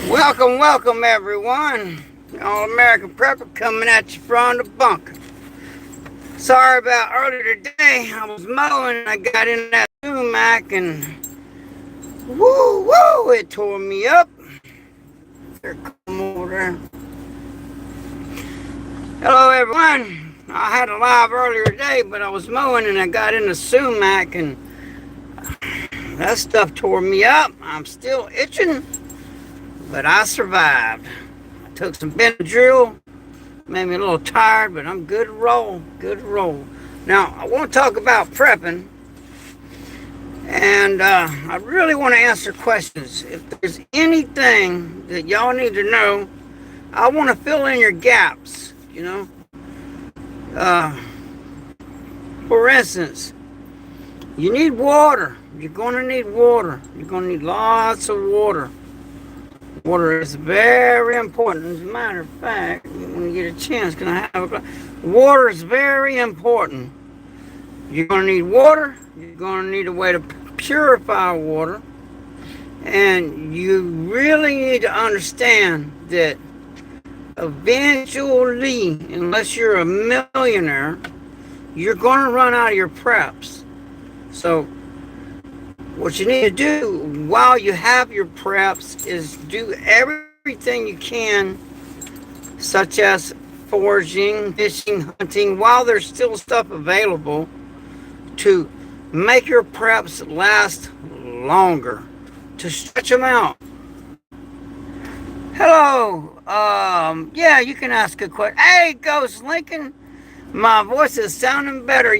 Welcome, welcome everyone. All-American Prepper coming at you from the bunker. Sorry about earlier today. I was mowing and I got in that sumac and woo, it tore me up. Here, come over there. Hello everyone. I had a live earlier today, but I was mowing and I got in the sumac and that stuff tore me up. I'm still itching, but I survived. I took some Benadryl, made me a little tired, but I'm good to roll, good to roll. Now, I want to talk about prepping, and I really want to answer questions. If there's anything that y'all need to know, I want to fill in your gaps, you know. For instance, you need water. You're going to need water. You're going to need lots of water. Water is very important. As a matter of fact, when you get a chance, can I have a glass? Water is very important. You're going to need water. You're going to need a way to purify water. And you really need to understand that eventually, unless you're a millionaire, you're going to run out of your preps. So what you need to do while you have your preps is do everything you can, such as foraging, fishing, hunting, while there's still stuff available, to make your preps last longer, to stretch them out. Hello, yeah, you can ask a question. Hey, Ghost Lincoln, my voice is sounding better.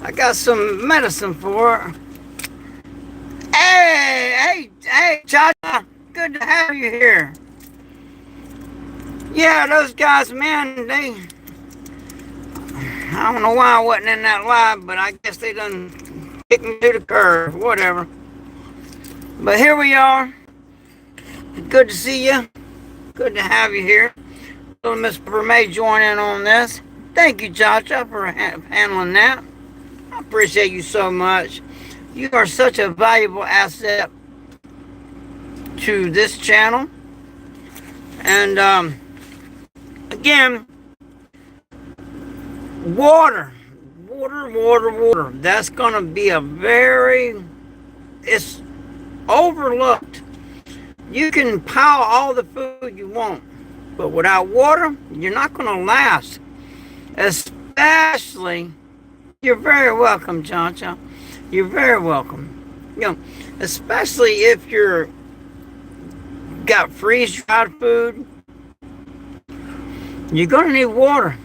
I got some medicine for it. Hey, Chacha, good to have you here. Yeah, those guys, man, I don't know why I wasn't in that live, but I guess they done kicked me to the curb, whatever. But here we are. Good to see you. Good to have you here. Little Miss Pepper may join in on this. Thank you, Chacha, for handling that. I appreciate you so much. You are such a valuable asset to this channel. And again, water. That's going to be it's overlooked. You can pile all the food you want, but without water, you're not going to last. Especially, you're very welcome, Chacha. You're very welcome. You know, especially if you're got freeze-dried food, you're going to need water.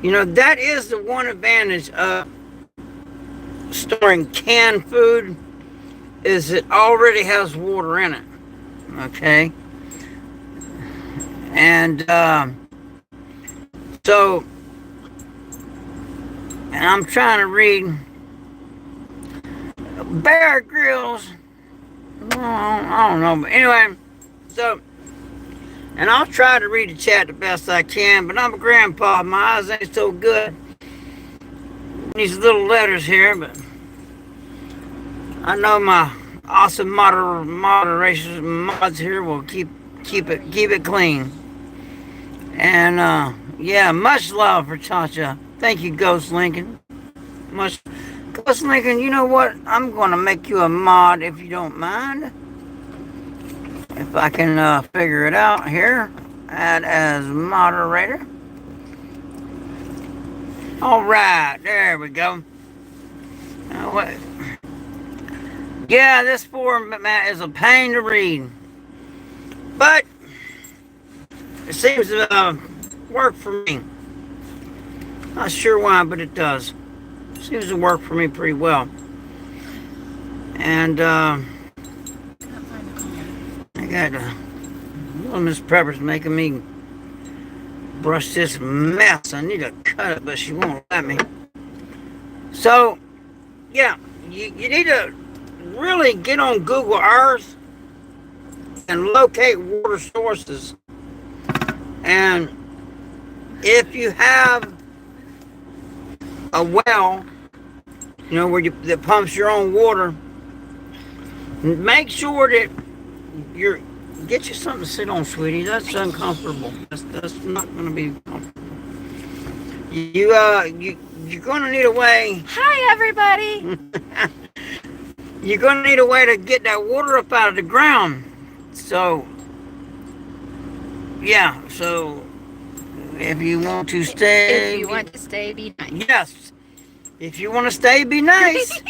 You know, that is the one advantage of storing canned food, is it already has water in it. Okay? And so, and I'm trying to read Bear Grylls. I don't know, but anyway, so, and I'll try to read the chat the best I can, but I'm a grandpa. My eyes ain't so good. These little letters here, but I know my awesome moderation mods here will keep it clean. And yeah, much love for Chacha. Thank you, Ghost Lincoln. Ghost Lincoln, you know what? I'm going to make you a mod if you don't mind. If I can figure it out here. Add as moderator. Alright, there we go. Yeah, this format is a pain to read. But it seems to work for me. Not sure why, but it does. Seems to work for me pretty well. And I got little Miss Pepper's making me brush this mess. I need to cut it, but she won't let me. So, yeah, you need to really get on Google Earth and locate water sources. And if you have a well, you know, that pumps your own water, make sure that you're get you something to sit on, sweetie. That's uncomfortable. That's not gonna be comfortable. You're gonna need a way. Hi, everybody. You're gonna need a way to get that water up out of the ground. So yeah, so if you want to stay, If you want to stay, be nice. yes. If you want to stay, be nice.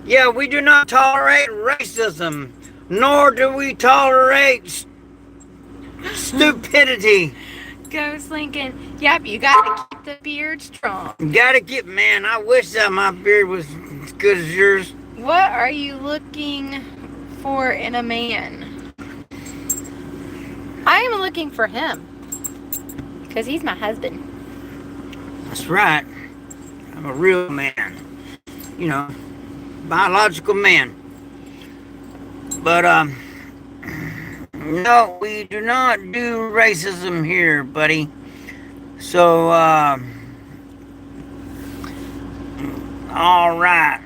Yeah, we do not tolerate racism, nor do we tolerate stupidity. Ghost Lincoln. Yep, you gotta keep the beard strong. Gotta get, man, I wish that my beard was as good as yours. What are you looking for in a man? I am looking for him. Because he's my husband. That's right. I'm a real man. You know, biological man. But, no, we do not do racism here, buddy. So, all right.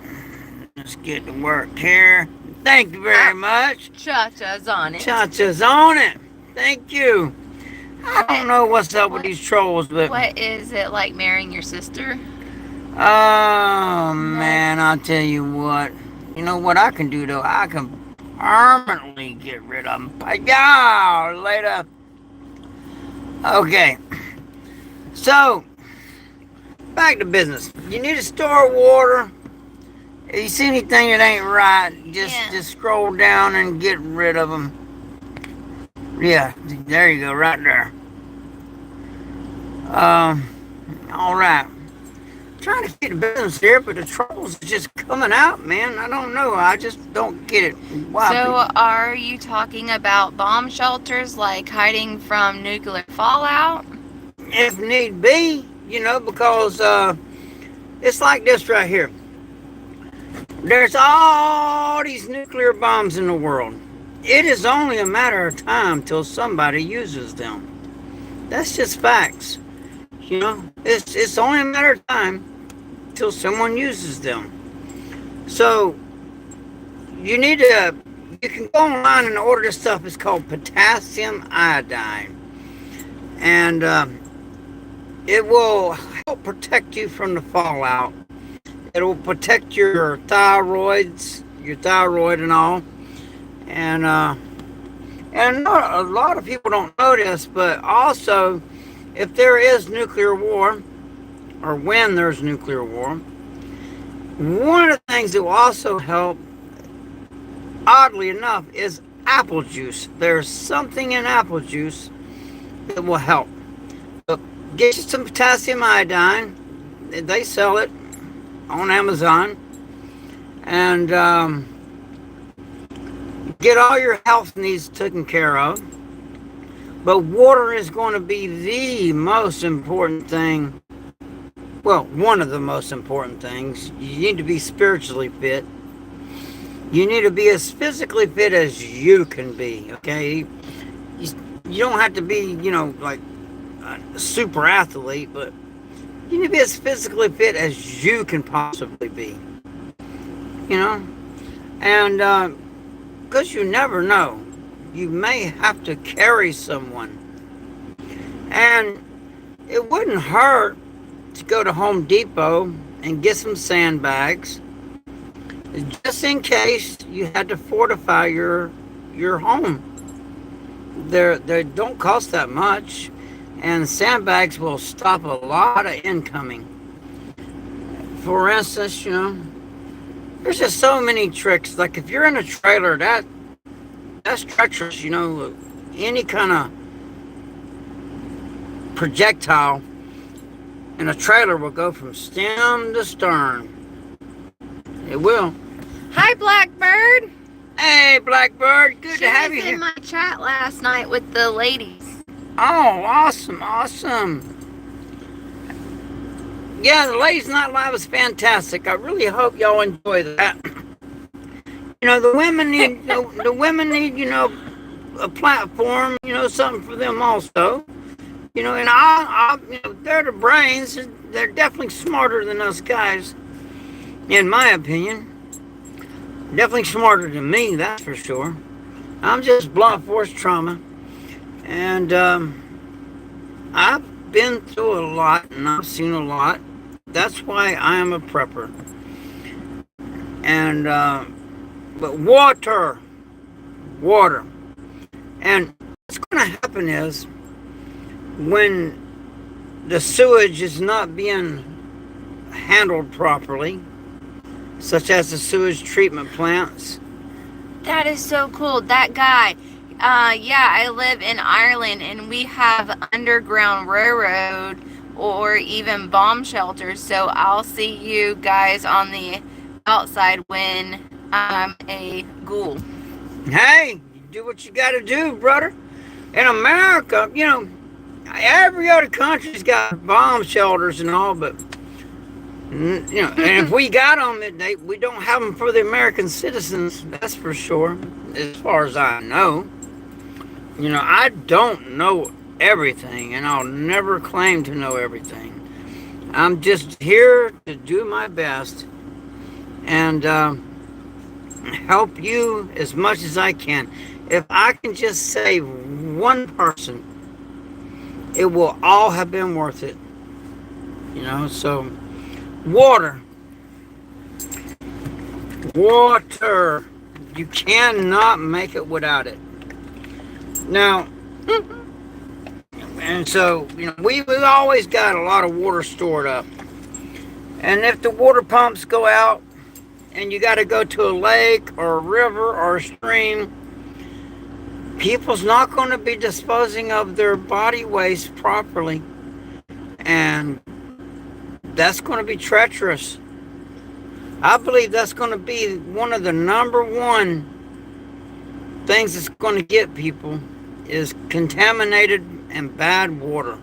Let's get to work here. Thank you very much. Cha-cha's on it. Cha-cha's on it. Thank you. I don't know what's up with these trolls, but... What is it like marrying your sister? Oh, man, I'll tell you what. You know what I can do, though? I can permanently get rid of them. Yeah, later. Okay. So, back to business. You need to store water. If you see anything that ain't right, just scroll down and get rid of them. Yeah, there you go, right there. All right. Trying to get business here, but the trolls are just coming out, man. I don't know. I just don't get it. Why? So, are you talking about bomb shelters, like hiding from nuclear fallout? If need be, you know, because it's like this right here. There's all these nuclear bombs in the world. It is only a matter of time till somebody uses them. That's just facts. You know, it's only a matter of time till someone uses them. So you can go online and order this stuff. It's called potassium iodine, and it will help protect you from the fallout. It will protect your thyroid and all. And a lot of people don't know this, but also, if there is nuclear war, or when there's nuclear war, one of the things that will also help, oddly enough, is apple juice. There's something in apple juice that will help. So get you some potassium iodine. They sell it on Amazon. And get all your health needs taken care of. But water is going to be the most important thing. Well, one of the most important things. You need to be spiritually fit. You need to be as physically fit as you can be, okay? You don't have to be, you know, like a super athlete, but you need to be as physically fit as you can possibly be. You know? And because you never know. You may have to carry someone. And it wouldn't hurt to go to Home Depot and get some sandbags, just in case you had to fortify your home. They don't cost that much, and sandbags will stop a lot of incoming. For instance, you know, there's just so many tricks. Like if you're in a trailer, that's treacherous, you know. Any kind of projectile in a trailer will go from stem to stern. It will. Hi, Blackbird. Hey, Blackbird. Good to have you She was in here. my chat last night with the ladies. Oh, awesome. Yeah, the Ladies Night Live was fantastic. I really hope y'all enjoy that. You know, the women need, you know, a platform, you know, something for them also. You know, and you know, they're the brains. They're definitely smarter than us guys, in my opinion. Definitely smarter than me, that's for sure. I'm just blunt force trauma. And I've been through a lot and I've seen a lot. That's why I am a prepper. And, but water. And what's going to happen is when the sewage is not being handled properly, such as the sewage treatment plants. That is so cool. That guy. Yeah, I live in Ireland and we have underground railroad or even bomb shelters. So I'll see you guys on the outside when I'm a ghoul. Hey, do what you got to do, brother. In America, every other country's got bomb shelters and all, but and if we got them, we don't have them for the American citizens. That's for sure. As far as I know, I don't know everything, and I'll never claim to know everything. I'm just here to do my best and help you as much as I can. If I can just save one person, it will all have been worth it. So water. You cannot make it without it. Now, and so, we've always got a lot of water stored up. And if the water pumps go out and you got to go to a lake or a river or a stream, people's not going to be disposing of their body waste properly. And that's going to be treacherous. I believe that's going to be one of the number one things that's going to get people is contaminated and bad water.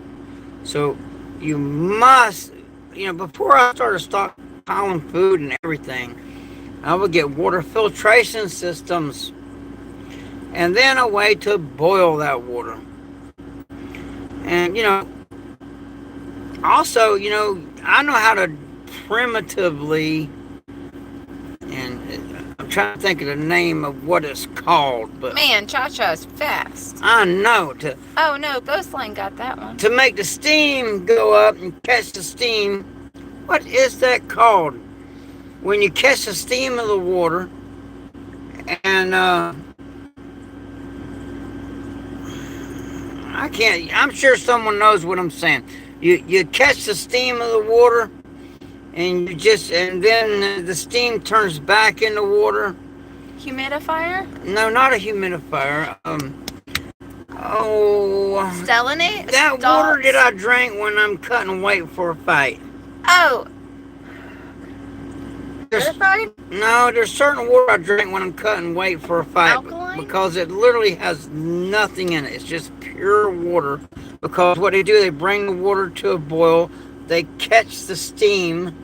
So you must, before I started stockpiling food and everything, I would get water filtration systems and then a way to boil that water. And, also, I know how to primitively, and I'm trying to think of the name of what it's called, but Man, Cha-Cha's fast. I know Oh no, Ghostline got that one. to make the steam go up and catch the steam. What is that called? When you catch the steam of the water and I'm sure someone knows what I'm saying. You catch the steam of the water and then the steam turns back into water. Humidifier? No, not a humidifier. Selenate? That water that I drink when I'm cutting weight for a fight. Oh. Certified? No, there's certain water I drink when I'm cutting weight for a fight. Alkaline? Because it literally has nothing in it. It's just pure water. Because what they do, they bring the water to a boil. They catch the steam.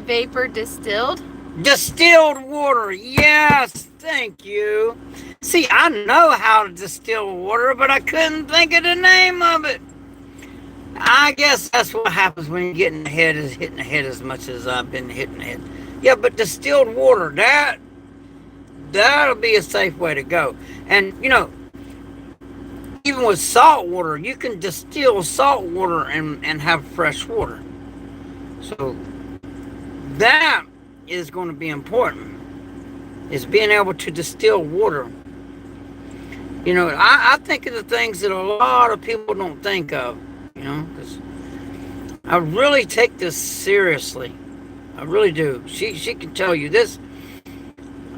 Vapor distilled? Distilled water. Yes, thank you. See, I know how to distill water, but I couldn't think of the name of it. I guess that's what happens when you're hitting the head as much as I've been hitting the head. Yeah, but distilled water, that'll be a safe way to go. And, even with salt water, you can distill salt water and have fresh water. So that is going to be important, is being able to distill water. I think of the things that a lot of people don't think of, because I really take this seriously. I really do. She can tell you this.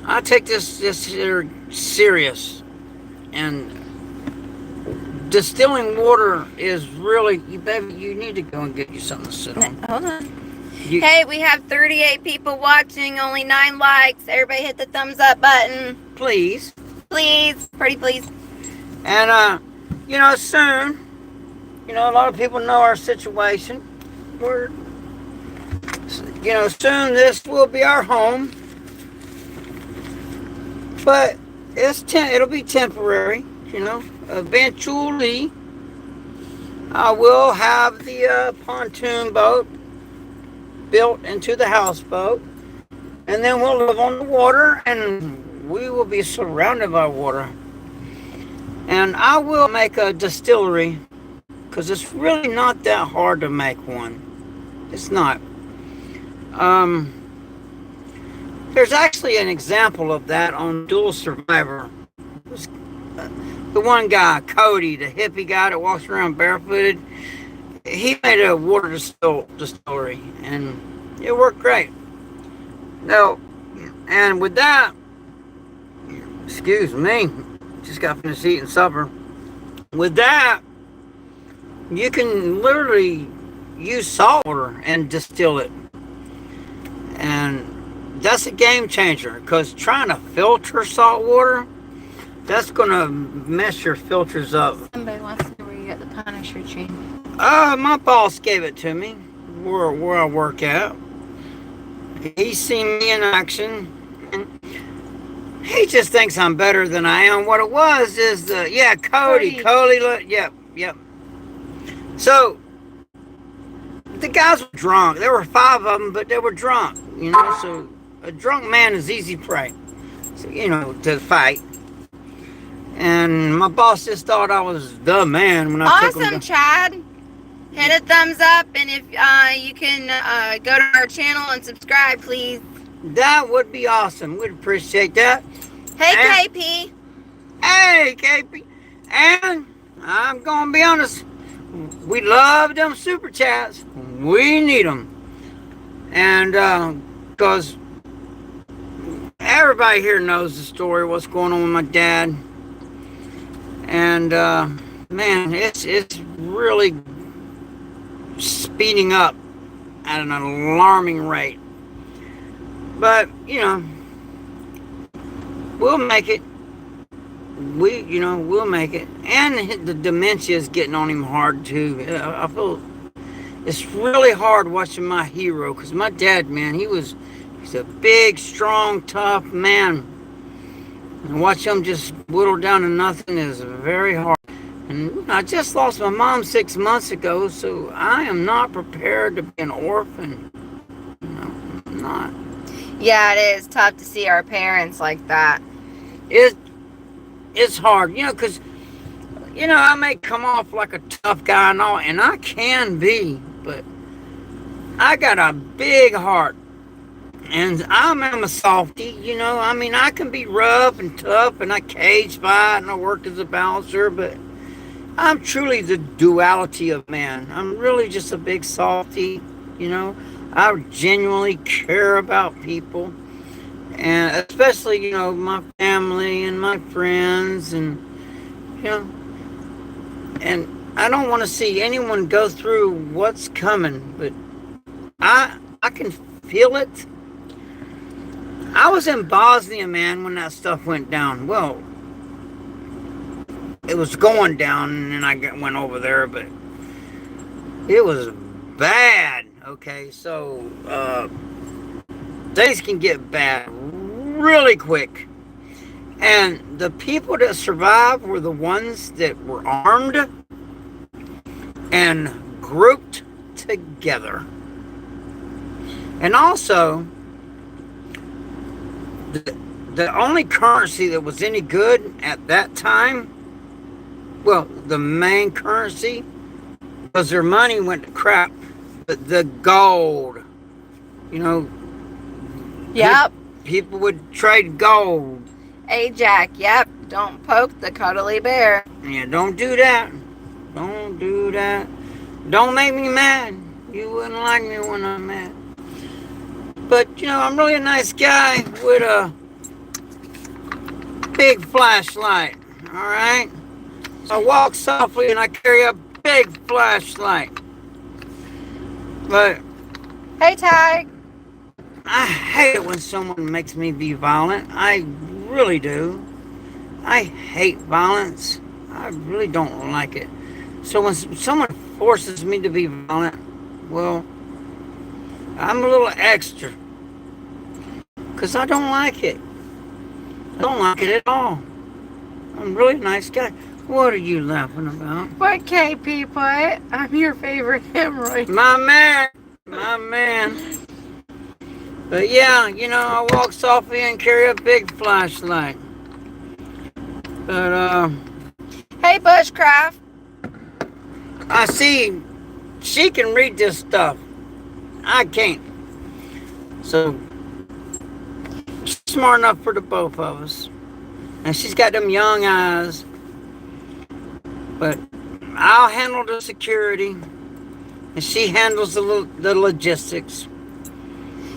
I take this here serious. And distilling water is really, baby, you need to go and get you something to sit on. Hold on. Hey, we have 38 people watching, only 9 likes. Everybody hit the thumbs up button. Please. Please. Pretty please. And, soon, a lot of people know our situation. Soon this will be our home. But it'll be temporary, Eventually, I will have the pontoon boat built into the houseboat. And then we'll live on the water, and we will be surrounded by water. And I will make a distillery, because it's really not that hard to make one. It's not. There's actually an example of that on Dual Survivor. The one guy, Cody, the hippie guy that walks around barefooted, he made a water distillery, and it worked great. Now, and with that, excuse me, just got finished eating supper. With that, you can literally use salt water and distill it. And that's a game changer, because trying to filter salt water, that's going to mess your filters up. Somebody wants to know where you got the Punisher tree. My boss gave it to me, where I work at. He's seen me in action, and he just thinks I'm better than I am. What it was is Cody, yep. So the guys were drunk. There were 5 of them, but they were drunk. So a drunk man is easy prey. So to fight. And my boss just thought I was the man when I took him. Awesome, Chad. Hit a thumbs up, and if you can go to our channel and subscribe, please. That would be awesome. We'd appreciate that. Hey, KP. Hey, KP. And I'm going to be honest. We love them super chats. We need them. And because everybody here knows the story, what's going on with my dad. And man, it's really speeding up at an alarming rate. But we'll make it. We'll make it. And the dementia is getting on him hard too. I feel it's really hard watching my hero, because my dad, man, he's a big, strong, tough man. And watch him just whittle down to nothing is very hard. And I just lost my mom 6 months ago, so I am not prepared to be an orphan. I'm not. Yeah, it is tough to see our parents like that. It's hard, because, I may come off like a tough guy and all, and I can be, but I got a big heart. And I'm a softie, I can be rough and tough, and I cage fight, and I work as a bouncer, but I'm truly the duality of man. I'm really just a big softie, I genuinely care about people, and especially, my family and my friends, and, and I don't want to see anyone go through what's coming, but I can feel it. I was in Bosnia, man, when that stuff went down. Well, it was going down, and then I went over there, but it was bad. Okay, so things can get bad really quick. And the people that survived were the ones that were armed and grouped together. And also, the only currency that was any good at that time, well, the main currency, was their money went to crap. But the gold, Yep. People would trade gold. Hey, Jack, yep. Don't poke the cuddly bear. Yeah, don't do that. Don't do that. Don't make me mad. You wouldn't like me when I'm mad. But, I'm really a nice guy with a big flashlight. All right? So I walk softly and I carry a big flashlight. But hey, Ty. I hate it when someone makes me be violent. I really do. I hate violence. I really don't like it. So when someone forces me to be violent, well, I'm a little extra. Because I don't like it. I don't like it at all. I'm really a nice guy. What are you laughing about? What KP put? I'm your favorite hemorrhoid. My man. But yeah, I walk softly and carry a big flashlight. But Hey, Bushcraft. I see she can read this stuff. I can't. So she's smart enough for the both of us. And she's got them young eyes. But I'll handle the security. And she handles the logistics.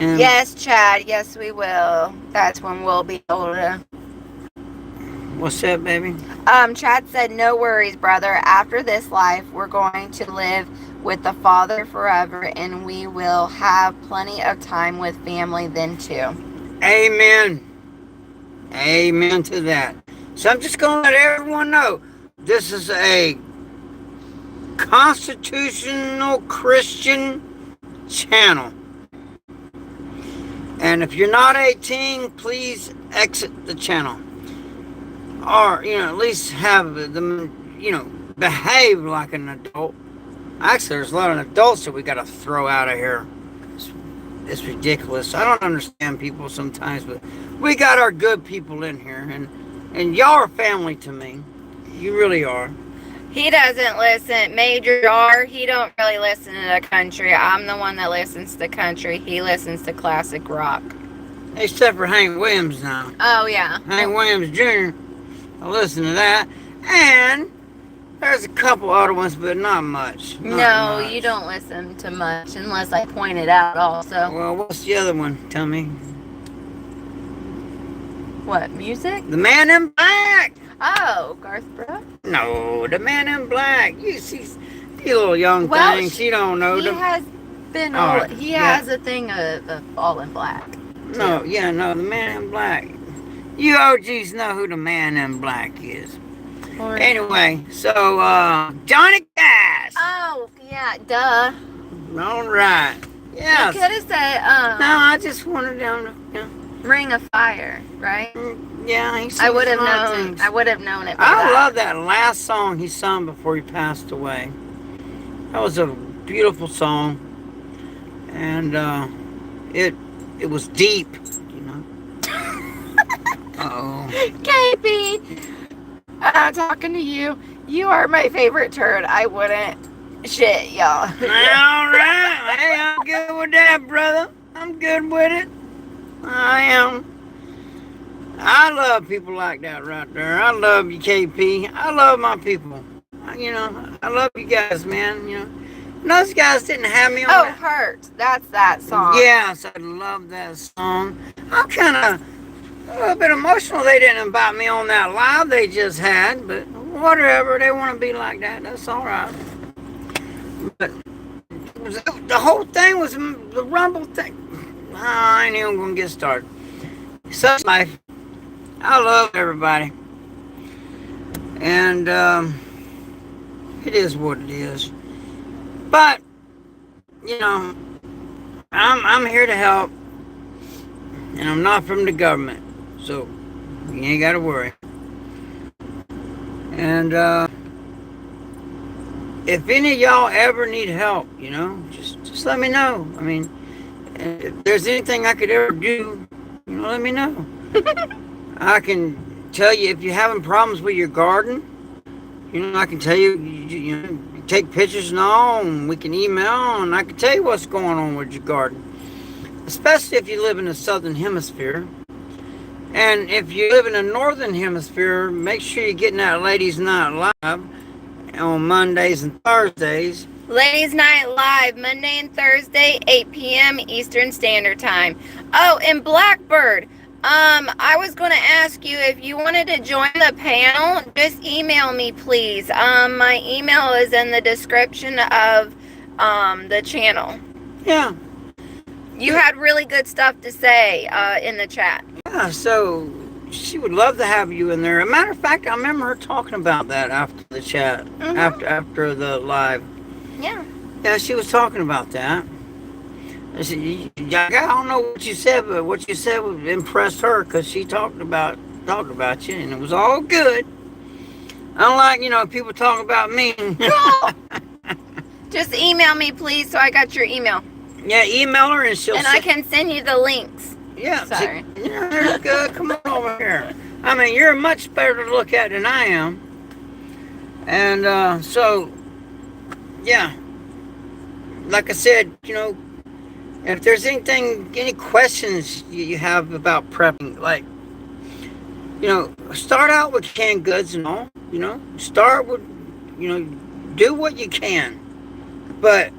And Yes, Chad. Yes, we will. That's when we'll be able to. what's that, baby? Chad said, no worries, brother. After this life, we're going to live with the Father forever, and we will have plenty of time with family then too. Amen. Amen to that. So I'm just going to let everyone know this is a constitutional Christian channel. And if you're not 18, please exit the channel. Or, at least have them, behave like an adult. Actually, there's a lot of adults that we got to throw out of here. It's ridiculous. I don't understand people sometimes, but we got our good people in here. And y'all are family to me. You really are. He doesn't listen. Major Jar, he don't really listen to the country. I'm the one that listens to country. He listens to classic rock. Except for Hank Williams now. Oh, yeah. Hank Williams Jr. I listen to that. And there's a couple other ones, but not much. No, you don't listen to much unless I point it out also. Well, what's the other one? Tell me. What, music? The Man in Black. Oh, Garth Brooks? No, the Man in Black. You see, you little young thing. She don't know. He has been. He has a thing of All in Black. No, the Man in Black. You OGs know who the Man in Black is. Anyway, so Johnny Cash. Oh, yeah, duh. All right. Yeah. You could have said. No, I just wanted them to. Ring of Fire, right? Yeah, I would have known. Things. I would have known it. I love that last song he sung before he passed away. That was a beautiful song, and it was deep, Uh-oh. KP, talking to you. You are my favorite turd. I wouldn't shit, y'all. All right. Hey, I'm good with that, brother. I'm good with it. I am. I love people like that right there. I love you, KP. I love my people. I love you guys, man. Those guys didn't have me on that. Hurt. That's that song. Yes, I love that song. I'm kind of a little bit emotional. They didn't invite me on that live they just had, but whatever. They want to be like that. That's all right. But the whole thing was the Rumble thing. I ain't even gonna get started. Such life. I love everybody, and it is what it is. But I'm here to help, and I'm not from the government, so you ain't gotta worry. And if any of y'all ever need help, just let me know. I mean, if there's anything I could ever do, let me know. I can tell you if you're having problems with your garden, I can tell you, take pictures and all, and we can email, and I can tell you what's going on with your garden. Especially if you live in the southern hemisphere. And if you live in the northern hemisphere, make sure you're getting that Ladies Night Live on Mondays and Thursdays. Ladies Night Live, Monday and Thursday, 8 p.m. Eastern Standard Time. Oh, and Blackbird, I was going to ask you if you wanted to join the panel, just email me, please. My email is in the description of the channel. Yeah. You had really good stuff to say in the chat. Yeah, so she would love to have you in there. As a matter of fact, I remember her talking about that after the chat, after the live. Yeah. Yeah, she was talking about that. I said, I don't know what you said, but what you said impressed her because she talked about you, and it was all good. Unlike, people talking about me. Cool. Just email me, please, so I got your email. Yeah, email her and she'll And I can send you the links. Yeah, Sorry. Yeah, there's good. Come on over here. I mean, you're much better to look at than I am. And so, yeah, like I said, if there's any questions you have about prepping, like, start out with canned goods and all, start with, do what you can. But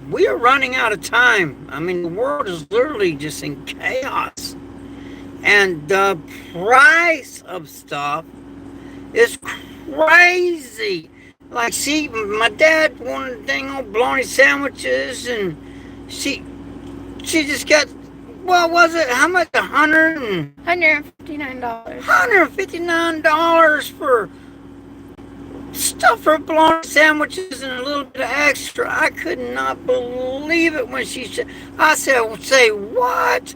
we are running out of time. I mean, the world is literally just in chaos. And the price of stuff is crazy. Like, see, my dad wanted dang old bologna sandwiches, and she just got, what was it? How much? $159. $159 for stuff for bologna sandwiches and a little bit of extra. I could not believe it when she said, I said, say what?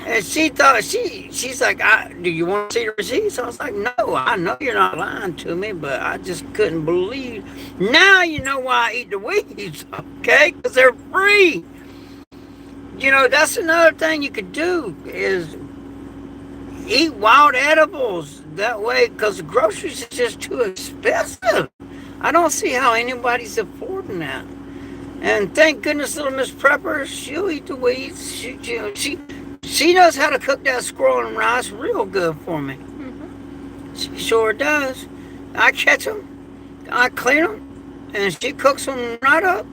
And she thought, she's like, do you want to see the receipts? I was like, no, I know you're not lying to me, but I just couldn't believe. Now you know why I eat the weeds, okay? Because they're free. That's another thing you could do is eat wild edibles. That way, because the groceries is just too expensive. I don't see how anybody's affording that. And thank goodness little Miss Prepper, she'll eat the weeds. She knows how to cook that squirrel and rice real good for me. Mm-hmm. She sure does. I catch them, I clean them, and she cooks them right up.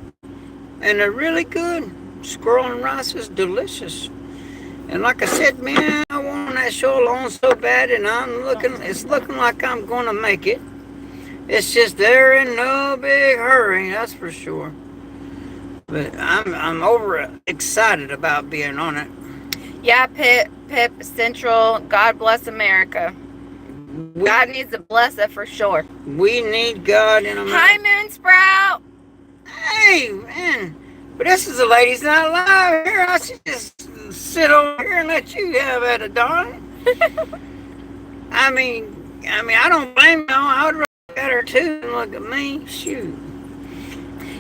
And they're really good. Squirrel and rice is delicious. And like I said, man, I want that show alone so bad, and it's looking like I'm going to make it. It's just they're in no big hurry, that's for sure. But I'm over excited about being on it. Yeah, Pip Central, God bless America. God needs to bless it for sure. We need God in America. Hi, Moon Sprout. Hey, man. But this is a ladies' night live here. I should just sit over here and let you have at it, darling. I mean, I don't blame y'all. I would rather look at her too than look at me. Shoot.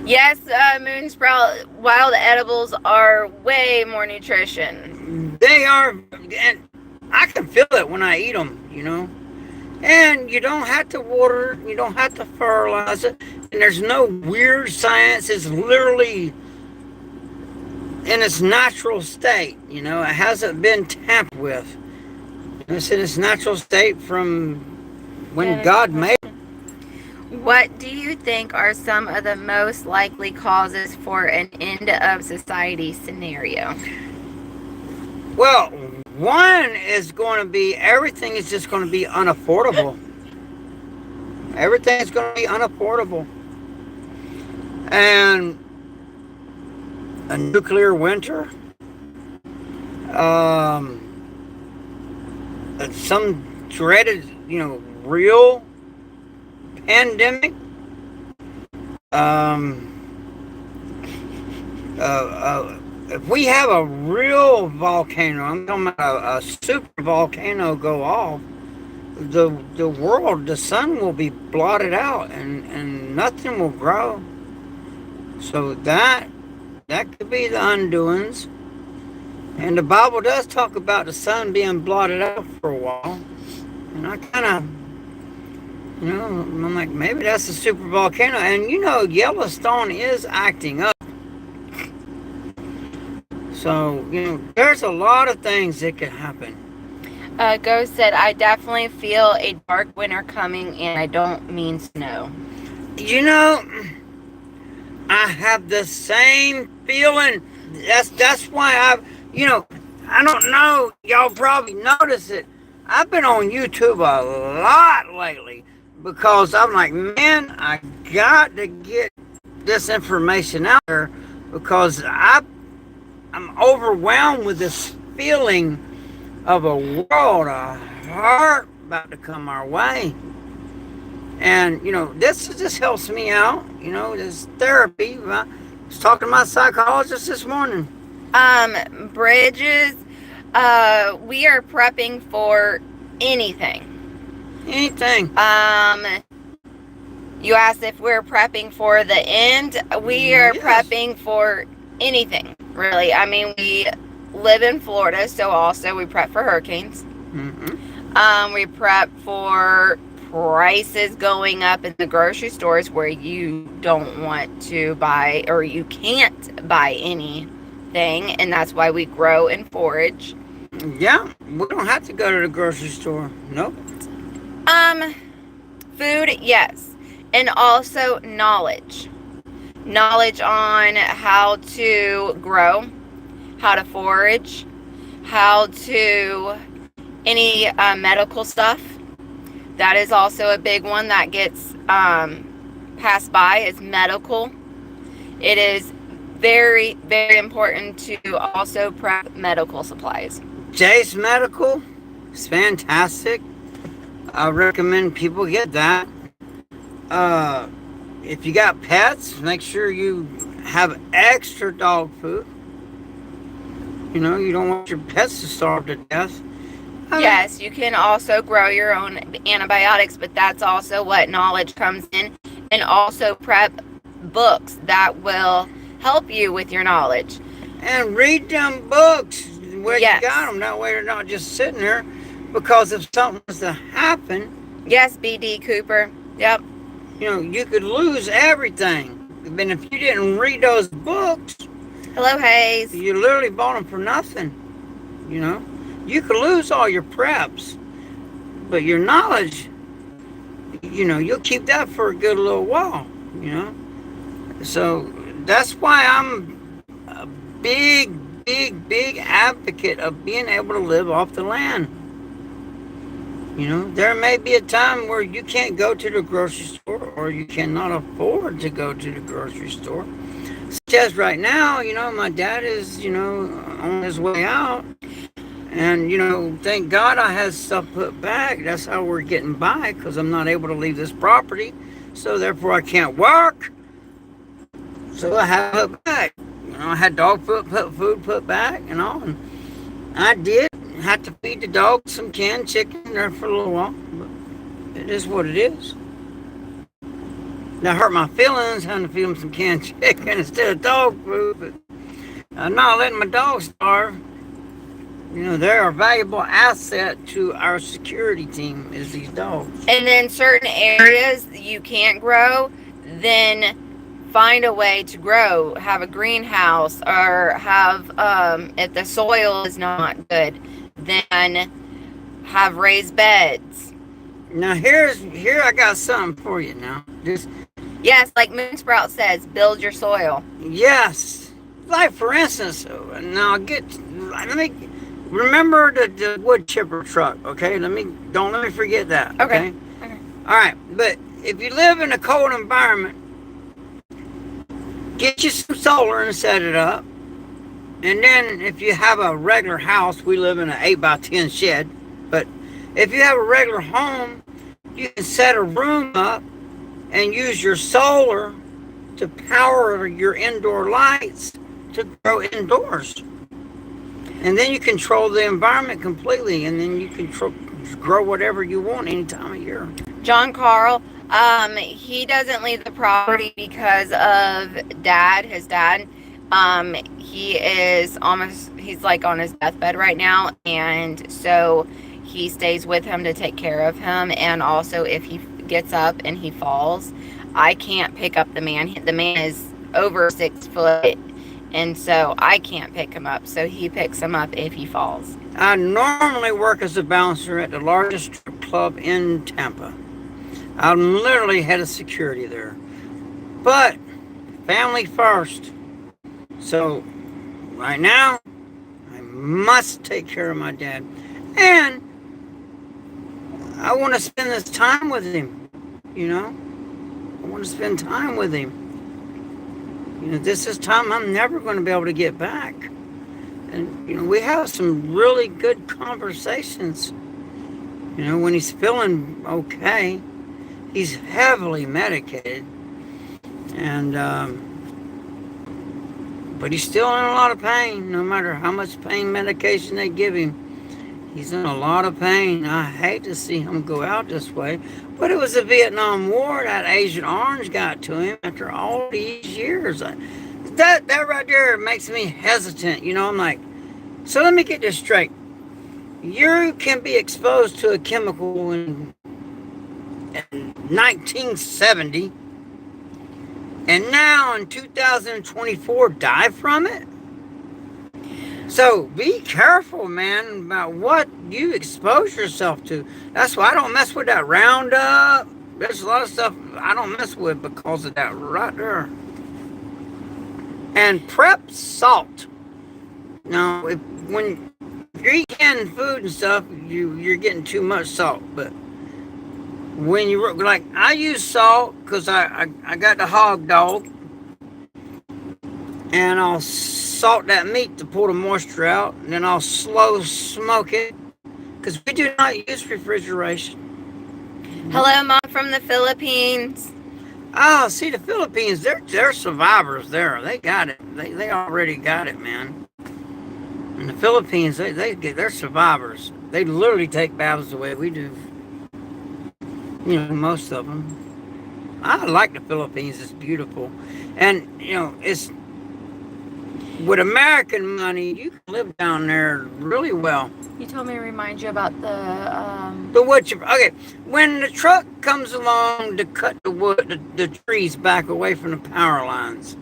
Yes, Moon Sprout, wild edibles are way more nutrition. They are, and I can feel it when I eat them, And you don't have to water it, you don't have to fertilize it, and there's no weird science. It's literally in its natural state, it hasn't been tampered with. It's in its natural state from when God made it. What do you think are some of the most likely causes for an end of society scenario? Well, one is going to be, everything is just going to be unaffordable. Everything is going to be unaffordable. And a nuclear winter, some dreaded, real pandemic, if we have a real volcano, I'm talking about a super volcano go off, the world, the sun will be blotted out and nothing will grow. So that could be the undoings. And the Bible does talk about the sun being blotted out for a while. And I kind of, I'm like, maybe that's a super volcano. And Yellowstone is acting up. So, there's a lot of things that could happen. Ghost said, I definitely feel a dark winter coming, and I don't mean snow. I have the same feeling. That's why I don't know. Y'all probably notice it. I've been on YouTube a lot lately because I'm like, man, I got to get this information out there because I'm overwhelmed with this feeling of a world of hurt about to come our way. And, this helps me out, this therapy. I was talking to my psychologist this morning. Bridges, we are prepping for anything. Anything. You asked if we're prepping for the end. We are prepping for anything. really. I mean, we live in Florida, so also we prep for hurricanes. We prep for prices going up in the grocery stores where you don't want to buy or you can't buy anything, and that's why we grow and forage. Yeah, we don't have to go to the grocery store. Nope. Food, yes. And also knowledge. Knowledge on how to grow, how to forage, how to any medical stuff. That is also a big one that gets passed by is medical. It is very, very important to also prep medical supplies. Jay's Medical is fantastic. I recommend people get that. If you got pets, make sure you have extra dog food. You know, you don't want your pets to starve to death. Yes, you can also grow your own antibiotics, but that's also what knowledge comes in. And also prep books that will help you with your knowledge. And read them books where Yes. you got them. That way they're not just sitting there. Because if something was to happen, Yes, B.D. Cooper. Yep. you know, you could lose everything. And if you didn't read those books, Hello, Hayes. you literally bought them for nothing. You know, you could lose all your preps, but your knowledge, you know, you'll keep that for a good little while. You know, so that's why I'm a big advocate of being able to live off the land. You know, there may be a time where you can't go to the grocery store or you cannot afford to go to the grocery store. Such as right now, you know, my dad is, you know, on his way out. And, you know, thank God I had stuff put back. That's how we're getting by because I'm not able to leave this property. So therefore I can't work. So I have put back. You know, I had dog food put back and all. And I did. Had to feed the dog some canned chicken there for a little while, but it is what it is. That hurt my feelings having to feed them some canned chicken instead of dog food, but I'm not letting my dogs starve. You know, they're a valuable asset to our security team is these dogs. And then certain areas you can't grow, then find a way to grow. Have a greenhouse or have, if the soil is not good, then have raised beds. Now here I got something for you now. Yes, like Moonsprout says, build your soil. Yes. Like for instance, now let me remember the wood chipper truck, okay? Don't let me forget that. Okay. Alright, but if you live in a cold environment, get you some solar and set it up. And then if you have a regular house, we live in an 8x10 shed, but if you have a regular home, you can set a room up and use your solar to power your indoor lights to grow indoors. And then you control the environment completely, and then you can grow whatever you want any time of year. John Carl, he doesn't leave the property because of his dad. He's like on his deathbed right now, and so he stays with him to take care of him. And also if he gets up and he falls, I can't pick up the man. The man is over 6 foot, and so I can't pick him up, so he picks him up if he falls. I normally work as a bouncer at the largest strip club in Tampa. I'm literally head of security there, but family first. So right now I must take care of my dad, and I want to spend this time with him. You know, I want to spend time with him. You know, this is time I'm never going to be able to get back. And, you know, we have some really good conversations. You know, when he's feeling okay, he's heavily medicated. And, but he's still in a lot of pain, no matter how much pain medication they give him. He's in a lot of pain. I hate to see him go out this way. But it was the Vietnam War. That Agent Orange got to him after all these years. that right there makes me hesitant. I'm like, so let me get this straight. You can be exposed to a chemical in 1970, and now in 2024 die from it. So be careful, man, about what you expose yourself to. That's why I don't mess with that Roundup. There's a lot of stuff I don't mess with because of that right there. And prep salt. Now, when you're eating canned food and stuff, you're getting too much salt. But when I use salt because I got the hog dog, and I'll salt that meat to pull the moisture out, and then I'll slow smoke it because we do not use refrigeration. Hello, Mom from the Philippines. Oh, see, the Philippines, they're survivors there. They got it. They already got it, man. In the Philippines, they're survivors. They literally take baths the way we do. Most of them. I like the Philippines. It's beautiful. And, it's with American money, you can live down there really well. You told me to remind you about the wood chipper. Okay, when the truck comes along to cut the wood, the trees back away from the power lines,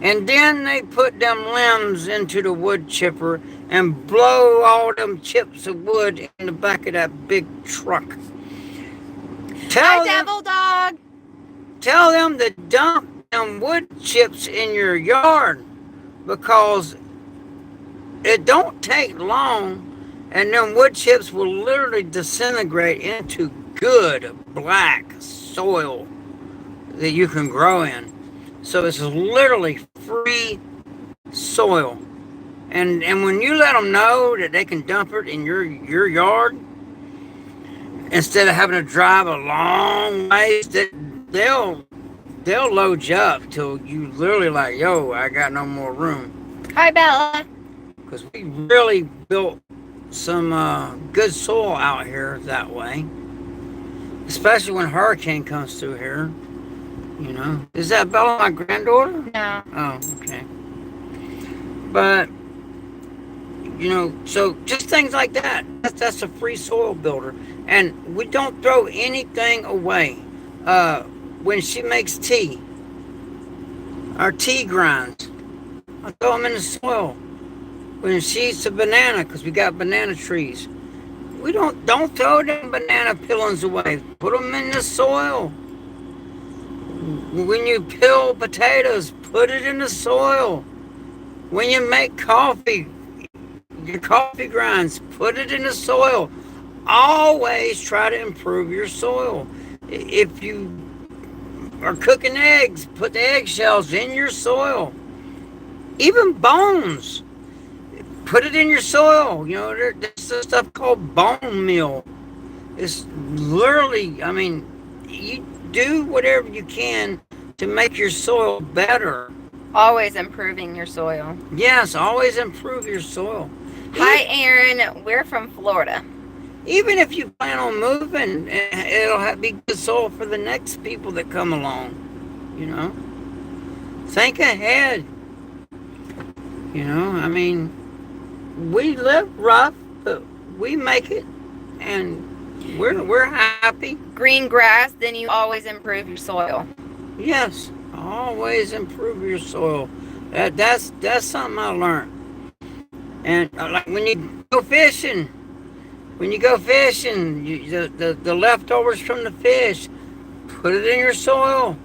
and then they put them limbs into the wood chipper and blow all them chips of wood in the back of that big truck. Hi, Devil Dog. Tell them to dump them wood chips in your yard, because it don't take long, and them wood chips will literally disintegrate into good black soil that you can grow in. So it's literally free soil. And when you let them know that they can dump it in your yard, instead of having to drive a long ways, they'll load you up till you literally like, yo, I got no more room. Hi, Bella. Because we really built some good soil out here that way. Especially when a hurricane comes through here. Is that Bella my granddaughter? No. Oh, okay. But, so just things like that. That's a free soil builder. And we don't throw anything away. When she makes tea, our tea grinds, I throw them in the soil. When she eats a banana, because we got banana trees, we don't throw them banana peelings away. Put them in the soil. When you peel potatoes, put it in the soil. When you make coffee, your coffee grinds, put it in the soil. Always try to improve your soil. If you are cooking eggs, put the eggshells in your soil. Even bones, put it in your soil. There's this stuff called bone meal. It's literally, you do whatever you can to make your soil better. Always improving your soil. Yes, always improve your soil. Hi, Aaron. We're from Florida. Even if you plan on moving, it'll be good soil for the next people that come along. Think ahead. We live rough, but we make it, and we're happy. Green grass, then you always improve your soil. Yes, always improve your soil. That's something I learned. And like when you go fishing, the leftovers from the fish, put it in your soil.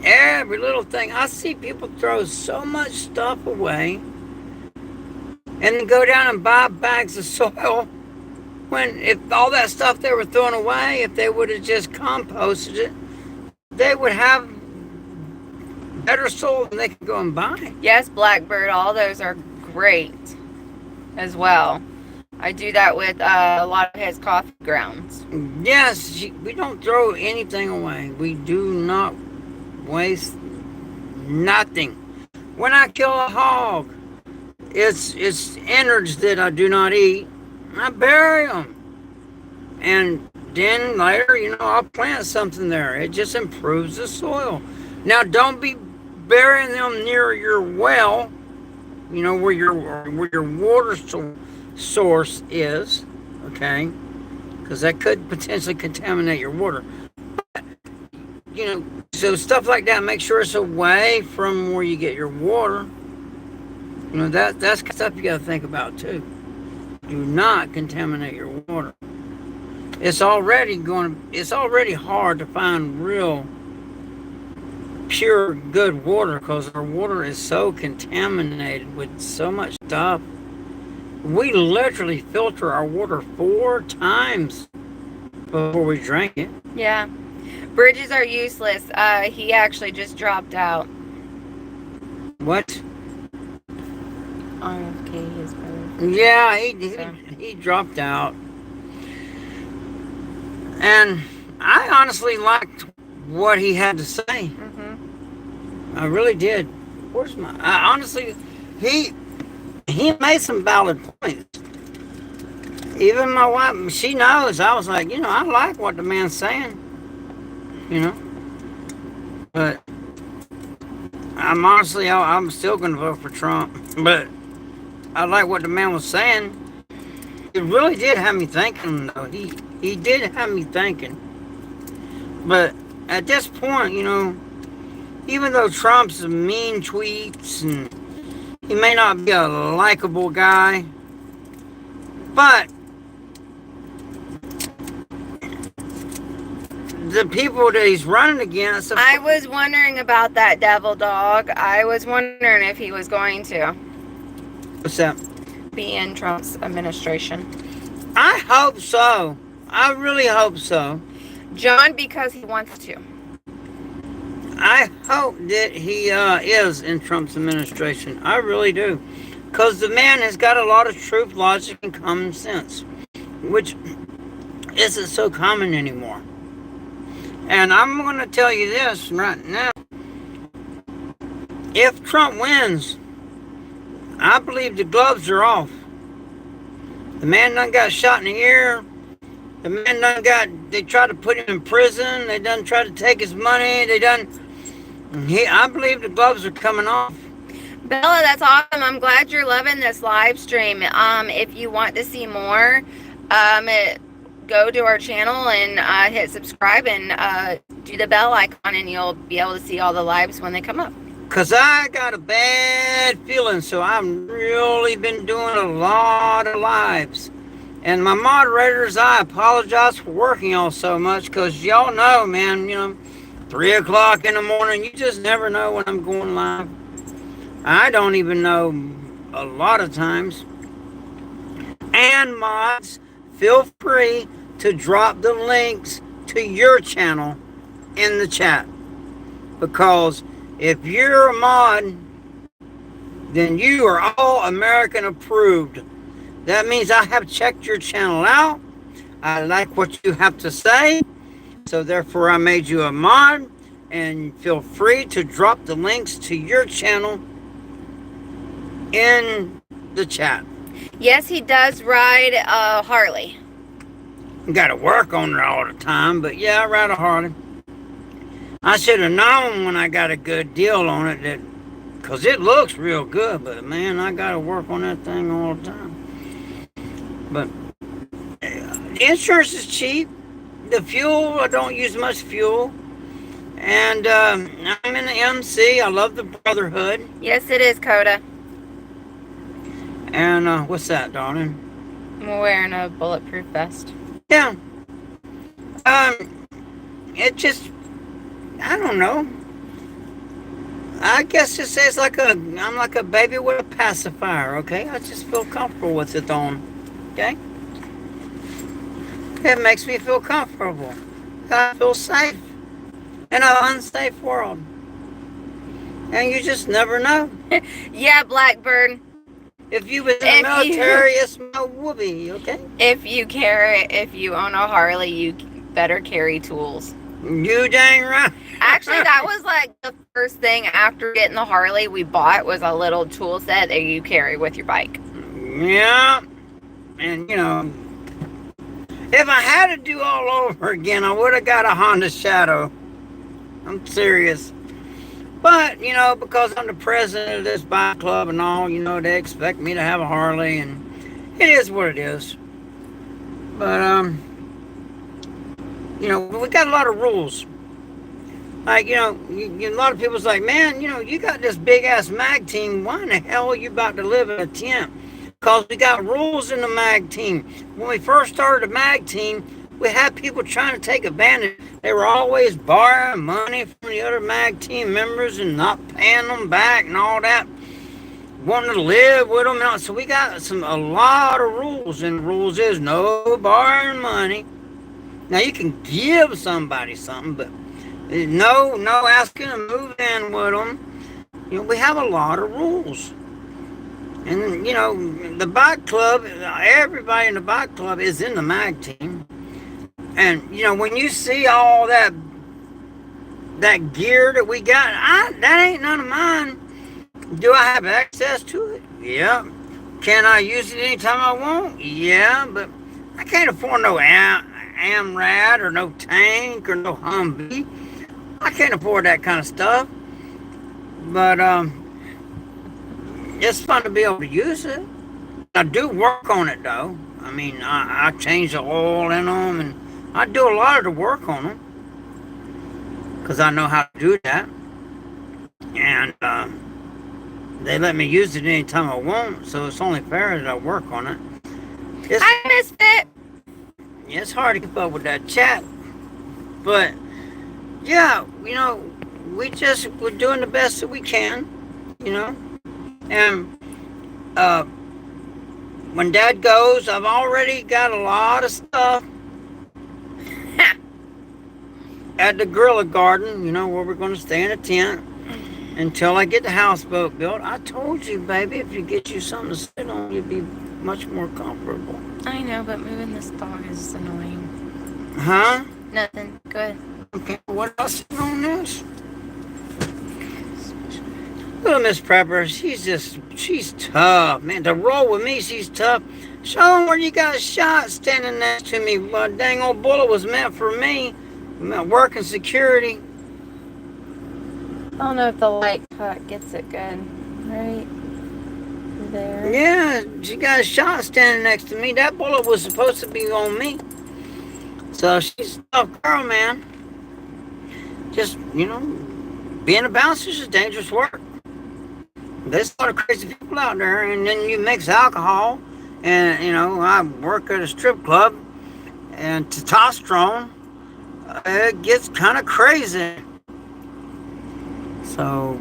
Every little thing. I see people throw so much stuff away and then go down and buy bags of soil, when if all that stuff they were throwing away, if they would have just composted it, they would have better soil than they could go and buy. Yes, Blackbird, all those are great as well. I do that with a lot of his coffee grounds. Yes, we don't throw anything away. We do not waste nothing. When I kill a hog, it's innards that I do not eat. I bury them. And then later, I'll plant something there. It just improves the soil. Now, don't be burying them near your well, where your water source is, okay? Because that could potentially contaminate your water. So stuff like that, make sure it's away from where you get your water. That's stuff you got to think about too. Do not contaminate your water. It's already hard to find real pure good water because our water is so contaminated with so much stuff. We literally filter our water 4 times before we drink it. Yeah. Bridges are useless. He actually just dropped out. What? RFK, his brother. Yeah, he dropped out. And I honestly liked what he had to say. Mm-hmm. I really did. Honestly, he made some valid points. Even my wife, she knows. I was like, I like what the man's saying. But I'm still going to vote for Trump. But I like what the man was saying. It really did have me thinking, though. He did have me thinking. But at this point, even though Trump's mean tweets and he may not be a likable guy, but the people that he's running against... I was wondering about that devil dog. I was wondering if he was going to. What's that? Be in Trump's administration. I hope so. I really hope so. John, because he wants to. I hope that he is in Trump's administration. I really do. Because the man has got a lot of truth, logic, and common sense, which isn't so common anymore. And I'm going to tell you this right now. If Trump wins, I believe the gloves are off. The man done got shot in the ear. The man they tried to put him in prison. They done tried to take his money. I believe the gloves are coming off. Bella, that's awesome. I'm glad you're loving this live stream. If you want to see more, go to our channel and hit subscribe and do the bell icon, and you'll be able to see all the lives when they come up. Because I got a bad feeling, so I've really been doing a lot of lives. And my moderators, I apologize for working y'all so much, because y'all know, man, 3 o'clock in the morning, you just never know when I'm going live. I don't even know a lot of times. And mods, feel free to drop the links to your channel in the chat. Because if you're a mod, then you are all American approved. That means I have checked your channel out. I like what you have to say. So therefore I made you a mod. And feel free to drop the links to your channel in the chat. Yes, he does ride a Harley. Got to work on it all the time. But yeah, I ride a Harley. I should have known when I got a good deal on it, because it looks real good, but man, I got to work on that thing all the time. But the insurance is cheap. The fuel, I don't use much fuel. And I'm in the MC. I love the Brotherhood. Yes, it is, Coda. And what's that, darling? I'm wearing a bulletproof vest. Yeah. It just... I don't know. I guess it says I'm like a baby with a pacifier, okay? I just feel comfortable with it on, okay? It makes me feel comfortable. I feel safe in an unsafe world. And you just never know. Yeah, Blackbird. If you was in the military, it's my whoopee, okay? If you own a Harley, you better carry tools. You dang right. Actually, that was like the first thing after getting the Harley we bought was a little tool set that you carry with your bike. Yeah. And, if I had to do all over again, I would have got a Honda Shadow. I'm serious. But, because I'm the president of this bike club and all, they expect me to have a Harley, and it is what it is. But, we got a lot of rules. Like, a lot of people's like, man, you got this big ass mag team. Why in the hell are you about to live in a tent? Because we got rules in the mag team. When we first started the mag team, we had people trying to take advantage. They were always borrowing money from the other mag team members and not paying them back and all that. Wanting to live with them. So we got a lot of rules, and the rules is no borrowing money. Now you can give somebody something, but no asking to move in with them. We have a lot of rules. And, the bike club, everybody in the bike club is in the mag team. And, when you see all that gear that we got, that ain't none of mine. Do I have access to it? Yeah. Can I use it anytime I want? Yeah, but I can't afford no AMRAD or no tank or no Humvee. I can't afford that kind of stuff. But, it's fun to be able to use it. I do work on it, though. I mean, I change the oil in them, and I do a lot of the work on them because I know how to do that. And they let me use it anytime I want, so it's only fair that I work on it. I missed it. It's hard to keep up with that chat. But, yeah, we're doing the best that we can, And when Dad goes, I've already got a lot of stuff at the gorilla garden, where we're going to stay in a tent until I get the houseboat built. I told you, baby, if you get you something to sit on, you'll be much more comfortable. I know, but moving this dog is annoying. Huh? Nothing. Good. Okay, what else is on this? Little Miss Prepper, she's tough, man. To roll with me, she's tough. Show them where you got shot standing next to me. Dang old bullet was meant for me. Working security. I don't know if the light cut gets it good. Right there. Yeah, she got a shot standing next to me. That bullet was supposed to be on me. So she's a tough girl, man. Just, being a bouncer is dangerous work. There's a lot of crazy people out there, and then you mix alcohol, and I work at a strip club, and testosterone, it gets kind of crazy. So,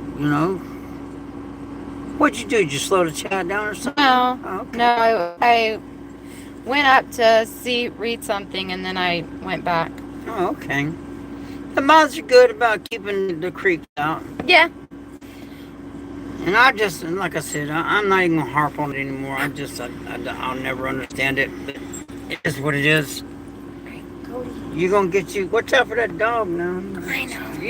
what'd you do? Did you slow the chat down or something? No, okay. No, I went up to read something, and then I went back. Oh, okay. The mods are good about keeping the creeps out. Yeah. And like I said, I'm not even going to harp on it anymore. I'll never understand it. But it is what it is. You're going to get you... Watch out for that dog now. I know.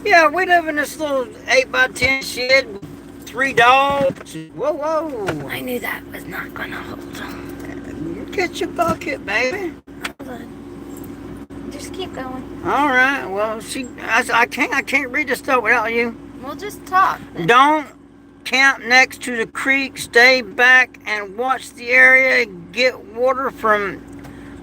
Yeah, we live in this little 8x10 shed with 3 dogs. Whoa. I knew that was not going to hold them. Get your bucket, baby. Hold on. Just keep going. All right. Well, I can't read this stuff without you. We'll just talk. Don't camp next to the creek. Stay back and watch the area. Get water from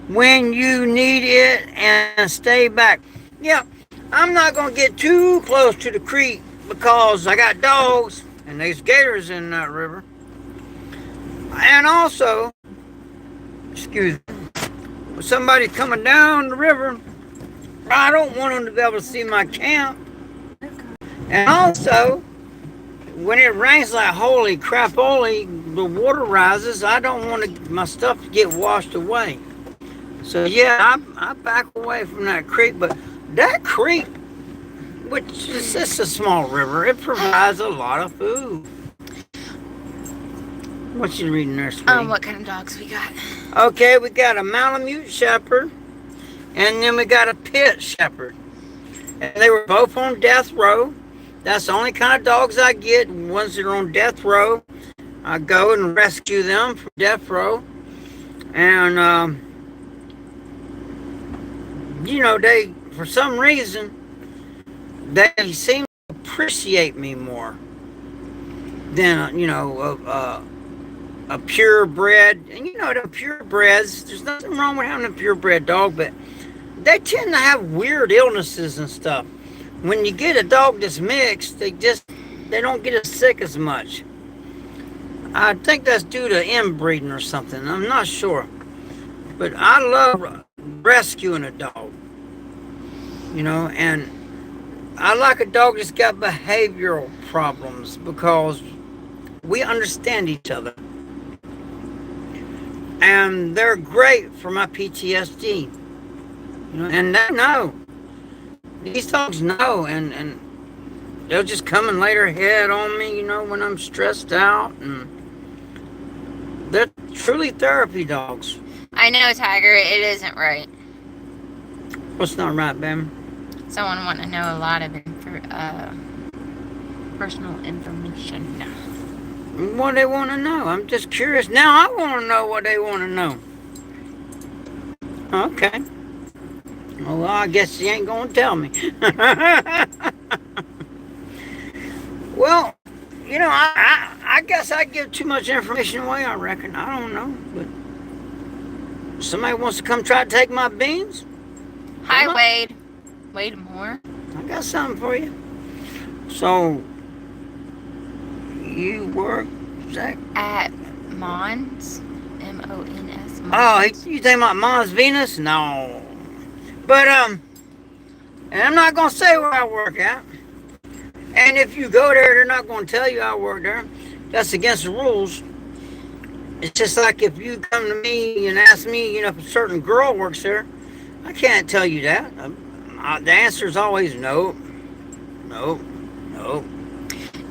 when you need it and stay back. Yeah, I'm not going to get too close to the creek because I got dogs and there's gators in that river. And also, excuse me, when somebody's coming down the river, I don't want them to be able to see my camp. And also, when it rains like holy crapoly, the water rises. I don't want my stuff to get washed away. So yeah, I back away from that creek. But that creek, which is just a small river, it provides a lot of food. What you reading there, sweetie? What kind of dogs we got? Okay, we got a Malamute Shepherd, and then we got a Pit Shepherd. And they were both on death row. That's the only kind of dogs I get, ones that are on death row. I go and rescue them from death row. And, they, for some reason, they seem to appreciate me more than, a purebred. And the purebreds, there's nothing wrong with having a purebred dog, but they tend to have weird illnesses and stuff. When you get a dog that's mixed, they don't get as sick as much. I think that's due to inbreeding or something. I'm not sure. But I love rescuing a dog. And I like a dog that's got behavioral problems because we understand each other. And they're great for my PTSD. And they know. These dogs know, and they'll just come and lay their head on me, when I'm stressed out. And they're truly therapy dogs. I know, Tiger, it isn't right. What's not right, babe? Someone want to know a lot of personal information. What they want to know? I'm just curious. Now I want to know what they want to know. Okay. Well, I guess you ain't going to tell me. Well, I guess I give too much information away, I reckon. I don't know. But somebody wants to come try to take my beans? Hi, Wade. Wade Moore. I got something for you. So, you work, Zach? At Mons. M-O-N-S. Oh, you think about Mons Venus? No. But, and I'm not going to say where I work at. And if you go there, they're not going to tell you I work there. That's against the rules. It's just like if you come to me and ask me, if a certain girl works there, I can't tell you that. The answer is always no. No. No.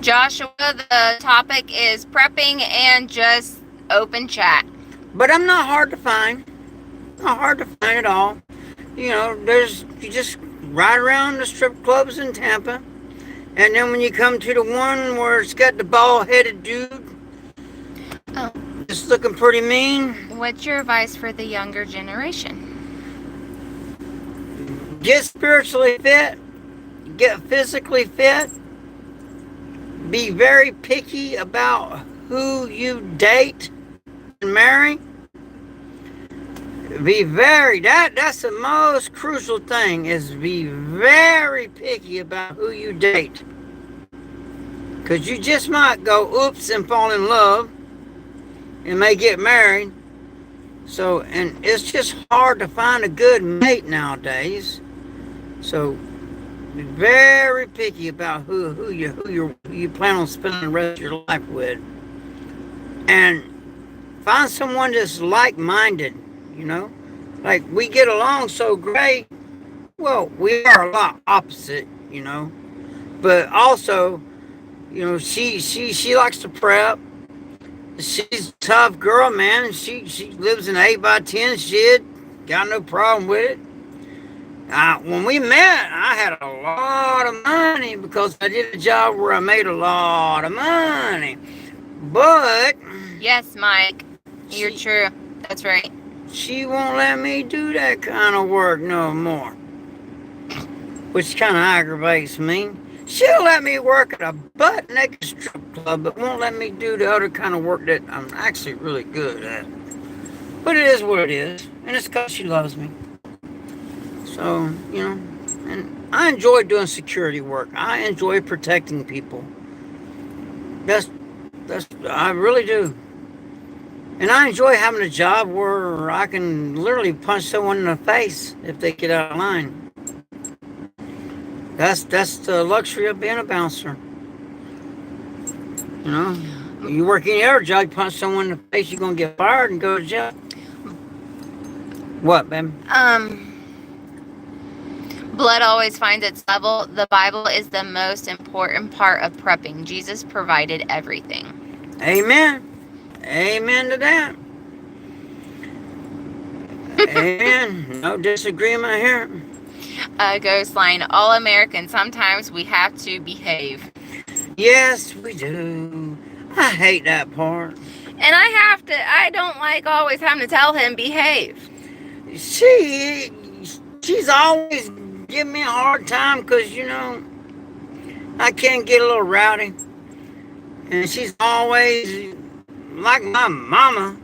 Joshua, the topic is prepping and just open chat. But I'm not hard to find. Not hard to find at all. You just ride around the strip clubs in Tampa. And then when you come to the one where it's got the bald-headed dude, just looking pretty mean. What's your advice for the younger generation? Get spiritually fit. Get physically fit. Be very picky about who you date and marry. That's the most crucial thing, is be very picky about who you date. Because you just might go oops and fall in love and may get married. So, and it's just hard to find a good mate nowadays. So, be very picky about who you plan on spending the rest of your life with. And find someone that's like-minded. Like we get along so great. Well, we are a lot opposite, but also, she likes to prep. She's a tough girl, man. She lives in an 8x10 shed. Got no problem with it. When we met, I had a lot of money because I did a job where I made a lot of money. But yes, Mike, you're true. That's right. She won't let me do that kind of work no more, which kind of aggravates me. She'll let me work at a butt-naked strip club, but won't let me do the other kind of work that I'm actually really good at. But it is what it is, and it's because she loves me. So, and I enjoy doing security work. I enjoy protecting people. I really do. And I enjoy having a job where I can literally punch someone in the face if they get out of line. That's the luxury of being a bouncer. You work any other job, you punch someone in the face, you're going to get fired and go to jail. What, babe? Blood always finds its level. The Bible is the most important part of prepping. Jesus provided everything. Amen. Amen to that. Amen. No disagreement here. Ghost line, all Americans, sometimes we have to behave. Yes, we do. I hate that part. And I don't like always having to tell him behave. She's always giving me a hard time because, I can't get a little rowdy. And she's always like my mama.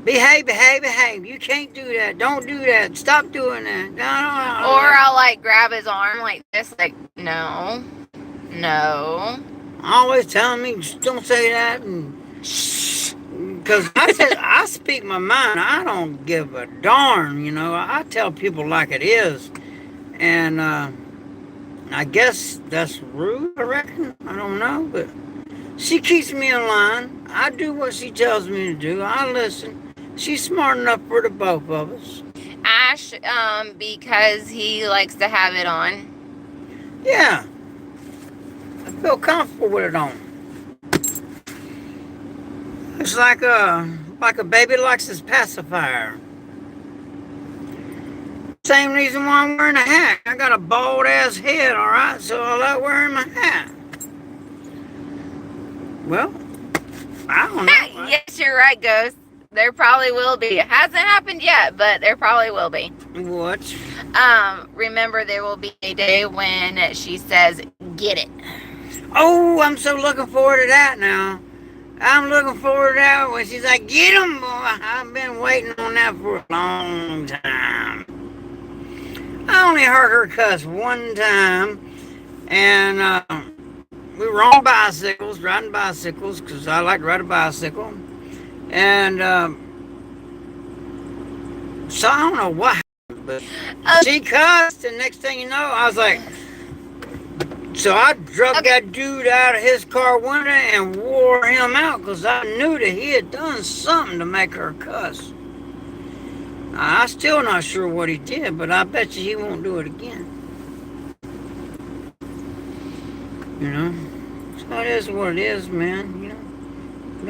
Behave, behave, behave. You can't do that. Don't do that. Stop doing that. No. Or I'll like grab his arm like this, like, no. Always telling me, don't say that. Because I speak my mind. I don't give a darn, you know. I tell people like it is. And I guess that's rude, I reckon. I don't know. But she keeps me in line. I do what she tells me to do. I listen. She's smart enough for the both of us. Ash, because he likes to have it on. Yeah. I feel comfortable with it on. It's like a baby likes his pacifier. Same reason why I'm wearing a hat. I got a bald ass head, alright, so I like wearing my hat. Well, I don't know. Yes, you're right, Ghost. There probably will be. It hasn't happened yet, but there probably will be. What? Remember, there will be a day when she says, get it. Oh, I'm so looking forward to that now. I'm looking forward to that when she's like, get him, boy. I've been waiting on that for a long time. I only heard her cuss one time, and we were on bicycles, riding bicycles, because I like to ride a bicycle. And so I don't know what happened, but she cussed, and next thing you know, I was like, so I drug that dude out of his car window and wore him out because I knew that he had done something to make her cuss. I'm still not sure what he did, but I bet you he won't do it again. You know? So it is what it is, man. You know?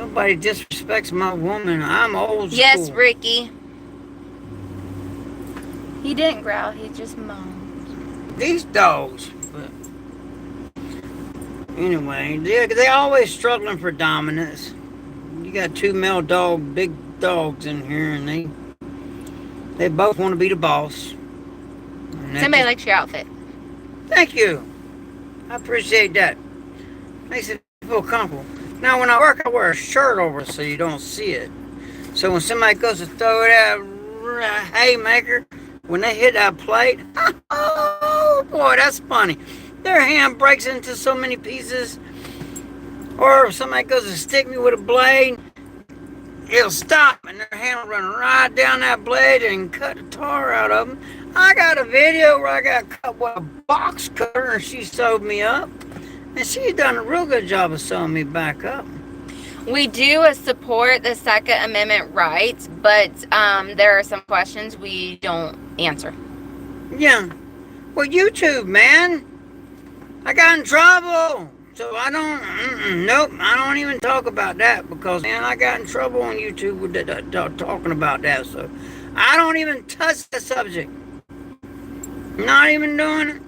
Nobody disrespects my woman. I'm old school. Yes, Ricky. He didn't growl. He just moaned. These dogs. But anyway, they're always struggling for dominance. You got two big dogs in here, and they both want to be the boss. Somebody likes your outfit. Thank you. I appreciate that. Makes it feel comfortable. Now, when I work, I wear a shirt over so you don't see it. So when somebody goes to throw that haymaker, when they hit that plate, oh boy, that's funny. Their hand breaks into so many pieces. Or if somebody goes to stick me with a blade, it'll stop and their hand will run right down that blade and cut the tar out of them. I got a video where I got cut with a box cutter and she sewed me up. And she's done a real good job of sewing me back up. We do support the Second Amendment rights, but there are some questions we don't answer. Yeah. Well, YouTube, man. I got in trouble. So I don't even talk about that because, man, I got in trouble on YouTube with talking about that. So I don't even touch the subject. Not even doing it.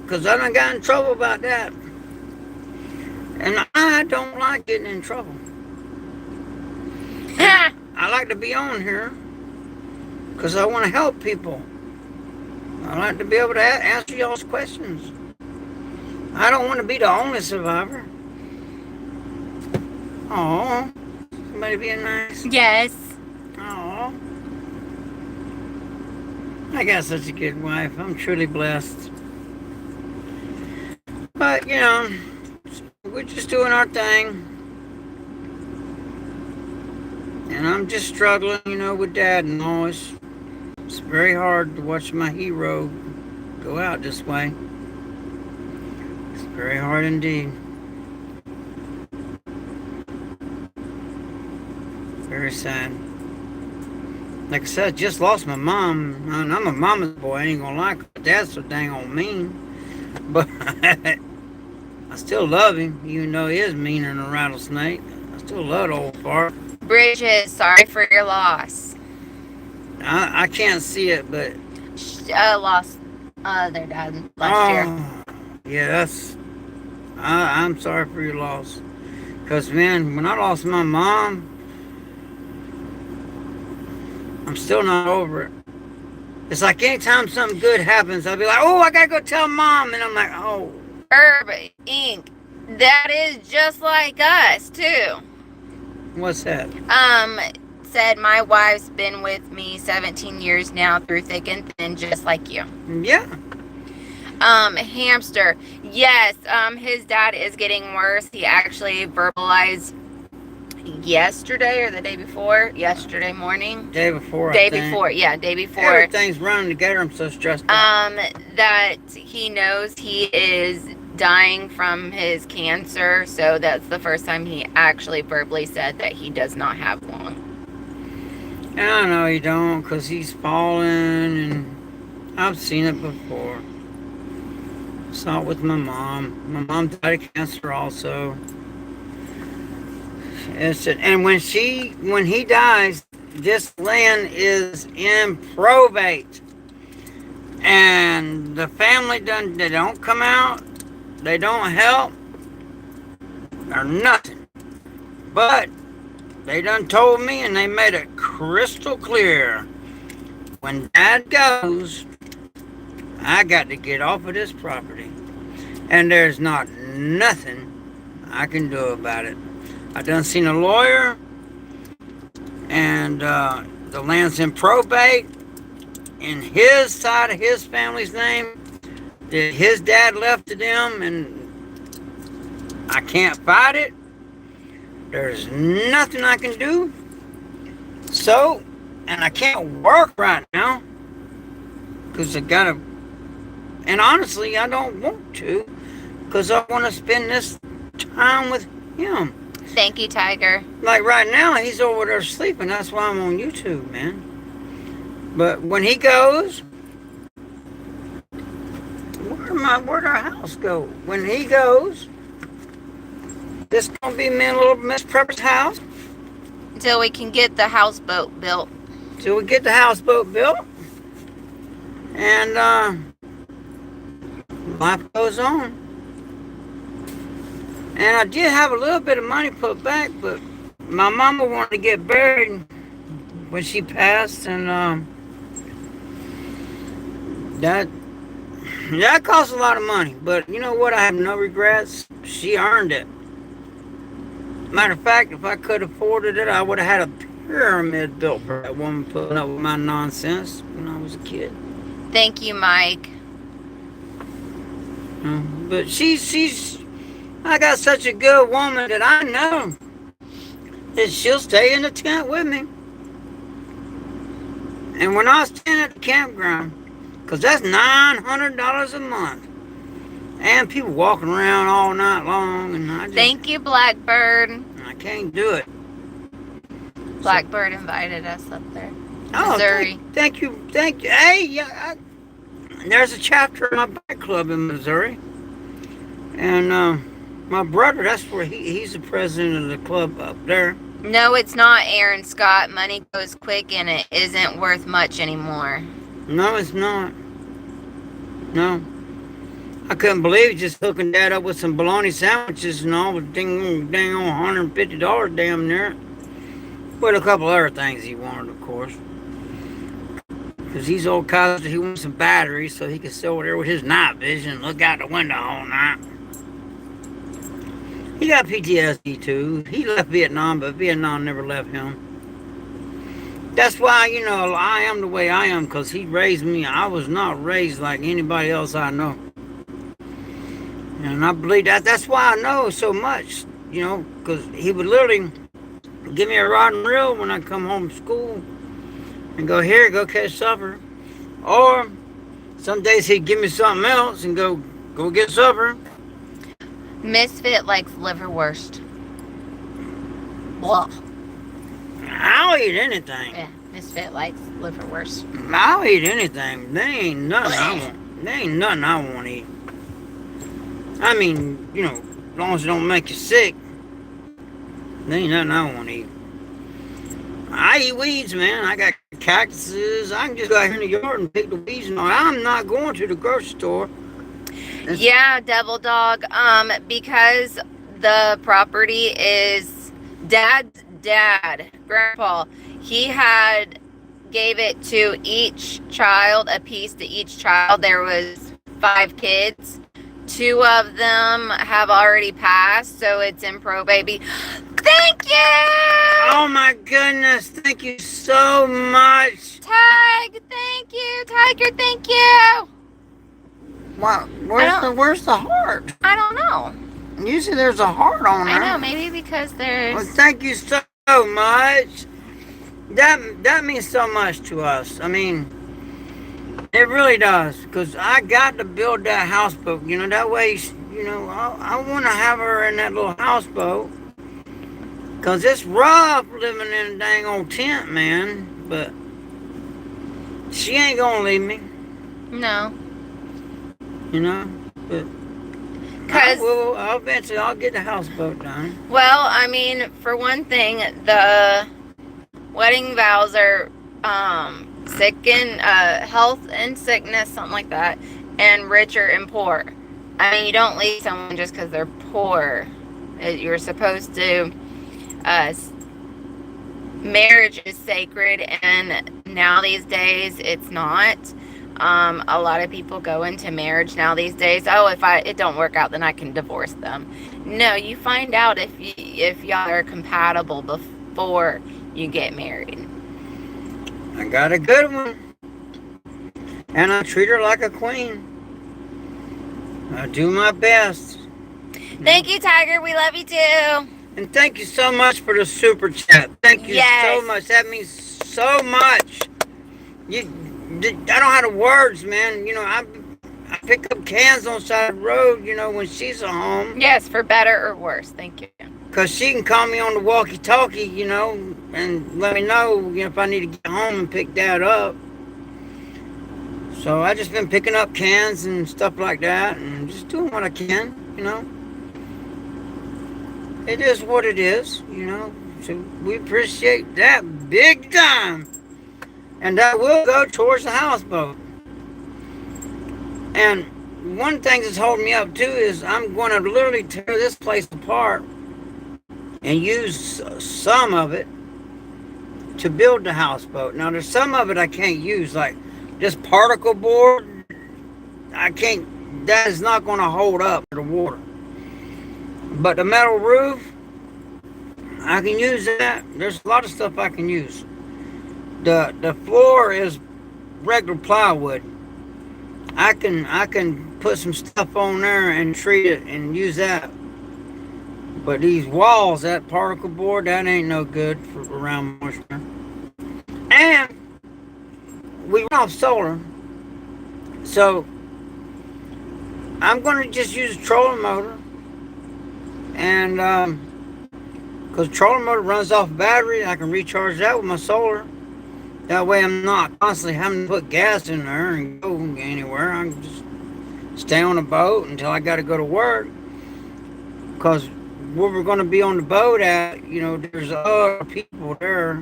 Because I done got in trouble about that. And I don't like getting in trouble. I like to be on here because I want to help people. I like to be able to answer y'all's questions. I don't want to be the only survivor. Oh, somebody being nice? Yes. Oh, I got such a good wife. I'm truly blessed. But, you know, we're just doing our thing. And I'm just struggling, you know, with Dad and all. It's very hard to watch my hero go out this way. It's very hard indeed. Very sad. Like I said, I just lost my mom. I'm a mama's boy, I ain't gonna lie. Dad's so dang on mean. But I still love him, even though he is meaner than a rattlesnake. I still love the old fart. Bridget, sorry for your loss. I can't see it, but... Lost their dad last year. Yeah, I'm sorry for your loss. Because, man, when I lost my mom, I'm still not over it. It's like anytime something good happens, I'll be like, oh, I gotta go tell Mom. And I'm like, oh, Herb Inc. That is just like us too. What's that? Said my wife's been with me 17 years now through thick and thin, just like you. Yeah. Hamster. Yes, his dad is getting worse. He actually verbalized yesterday or the day before. Yesterday morning. Day before. Day before. Everything's running together. I'm so stressed out. That he knows he is dying from his cancer. So that's the first time he actually verbally said that he does not have one. And I know he don't, because he's fallen, and I've seen it before. Saw it with my mom. My mom died of cancer also. And when he dies, this land is in probate. And the family they don't come out, they don't help, or nothing. But they done told me, and they made it crystal clear, when Dad goes, I got to get off of this property. And there's not nothing I can do about it. I done seen a lawyer, and the land's in probate, in his side of his family's name, that his dad left to them, and I can't fight it. There's nothing I can do. So, and I can't work right now, because I gotta, and honestly, I don't want to, because I want to spend this time with him. Thank you, Tiger. Like right now, he's over there sleeping. That's why I'm on YouTube, man. But when he goes, where'd our house go? When he goes, this gonna be me and little Miss Prepper's house. Until we can get the houseboat built. Till we get the houseboat built. And life goes on. And I did have a little bit of money put back, but my mama wanted to get buried when she passed, and that cost a lot of money. But you know what? I have no regrets. She earned it. Matter of fact, if I could have afforded it, I would have had a pyramid built for that woman putting up with my nonsense when I was a kid. Thank you, Mike. But I got such a good woman that I know that she'll stay in the tent with me. And when I stand at the campground, because that's $900 a month, and people walking around all night long, and I just... Thank you, Blackbird. I can't do it. Blackbird invited us up there. Oh, Missouri. Thank you. Hey, yeah, there's a chapter in my bike club in Missouri. And my brother, that's where he's the president of the club up there. No, it's not, Aaron Scott. Money goes quick and it isn't worth much anymore. No, it's not. No. I couldn't believe it, just hooking Dad up with some bologna sandwiches and all, with dang on $150 damn near. With a couple other things he wanted, of course. Because he's old Kaiser, he wants some batteries so he can sit over there with his night vision and look out the window all night. He got PTSD too. He left Vietnam, but Vietnam never left him. That's why, I am the way I am, because he raised me. I was not raised like anybody else I know. And I believe that's why I know so much, because he would literally give me a rod and reel when I come home from school and go, here, go catch supper. Or some days he'd give me something else and go get supper. Misfit likes liverwurst. Blah. I'll eat anything. Yeah, Misfit likes liverwurst. I'll eat anything. There ain't nothing I want to eat. I mean, as long as it don't make you sick, there ain't nothing I want to eat. I eat weeds, man. I got cactuses. I can just go out here in the yard and pick the weeds. And I'm not going to the grocery store. Yeah, Devil Dog. Because the property is Dad's dad, Grandpa. He gave it to each child, a piece to each child. There was 5 kids. 2 of them have already passed, so it's in probate. Thank you! Oh my goodness, thank you so much. Tag, thank you. Tiger, thank you. Wow, where's the heart? I don't know. Usually there's a heart on there. I know, maybe because there's... Well, thank you so much. That means so much to us. I mean, it really does. Because I got to build that houseboat. You know, that way, you know, I want to have her in that little houseboat. Because it's rough living in a dang old tent, man. But she ain't going to leave me. No. You know? But eventually I'll get the houseboat done. Well, I mean, for one thing, the wedding vows are sick and health and sickness, something like that, and richer and poor. I mean, you don't leave someone just because they're poor. You're supposed to. Marriage is sacred, and now these days it's not. A lot of people go into marriage now these days. Oh, if it don't work out, then I can divorce them. No, you find out if y'all are compatible before you get married. I got a good one, and I treat her like a queen. I do my best. Thank you, Tiger. We love you too. And thank you so much for the super chat. Thank you so much. That means so much. I don't have the words, man. You know, I pick up cans on the side of the road, you know, when she's at home. Yes, for better or worse. Thank you. Because she can call me on the walkie-talkie, you know, and let me know, you know, if I need to get home and pick Dad up. So I just been picking up cans and stuff like that and just doing what I can, you know. It is what it is, you know. So we appreciate that big time. And that will go towards the houseboat. And one thing that's holding me up too is I'm going to literally tear this place apart and use some of it to build the houseboat. Now there's some of it I can't use, like this particle board. I can't, that is not going to hold up to the water. But the metal roof, I can use that. There's a lot of stuff I can use. The floor is regular plywood. I can put some stuff on there and treat it and use that. But these walls, that particle board, that ain't no good for around moisture. And we run off solar, so I'm going to just use a trolling motor. And because trolling motor runs off battery, I can recharge that with my solar. That way I'm not constantly having to put gas in there and go anywhere. I can just stay on the boat until I got to go to work. Because where we're going to be on the boat at, you know, there's other people there.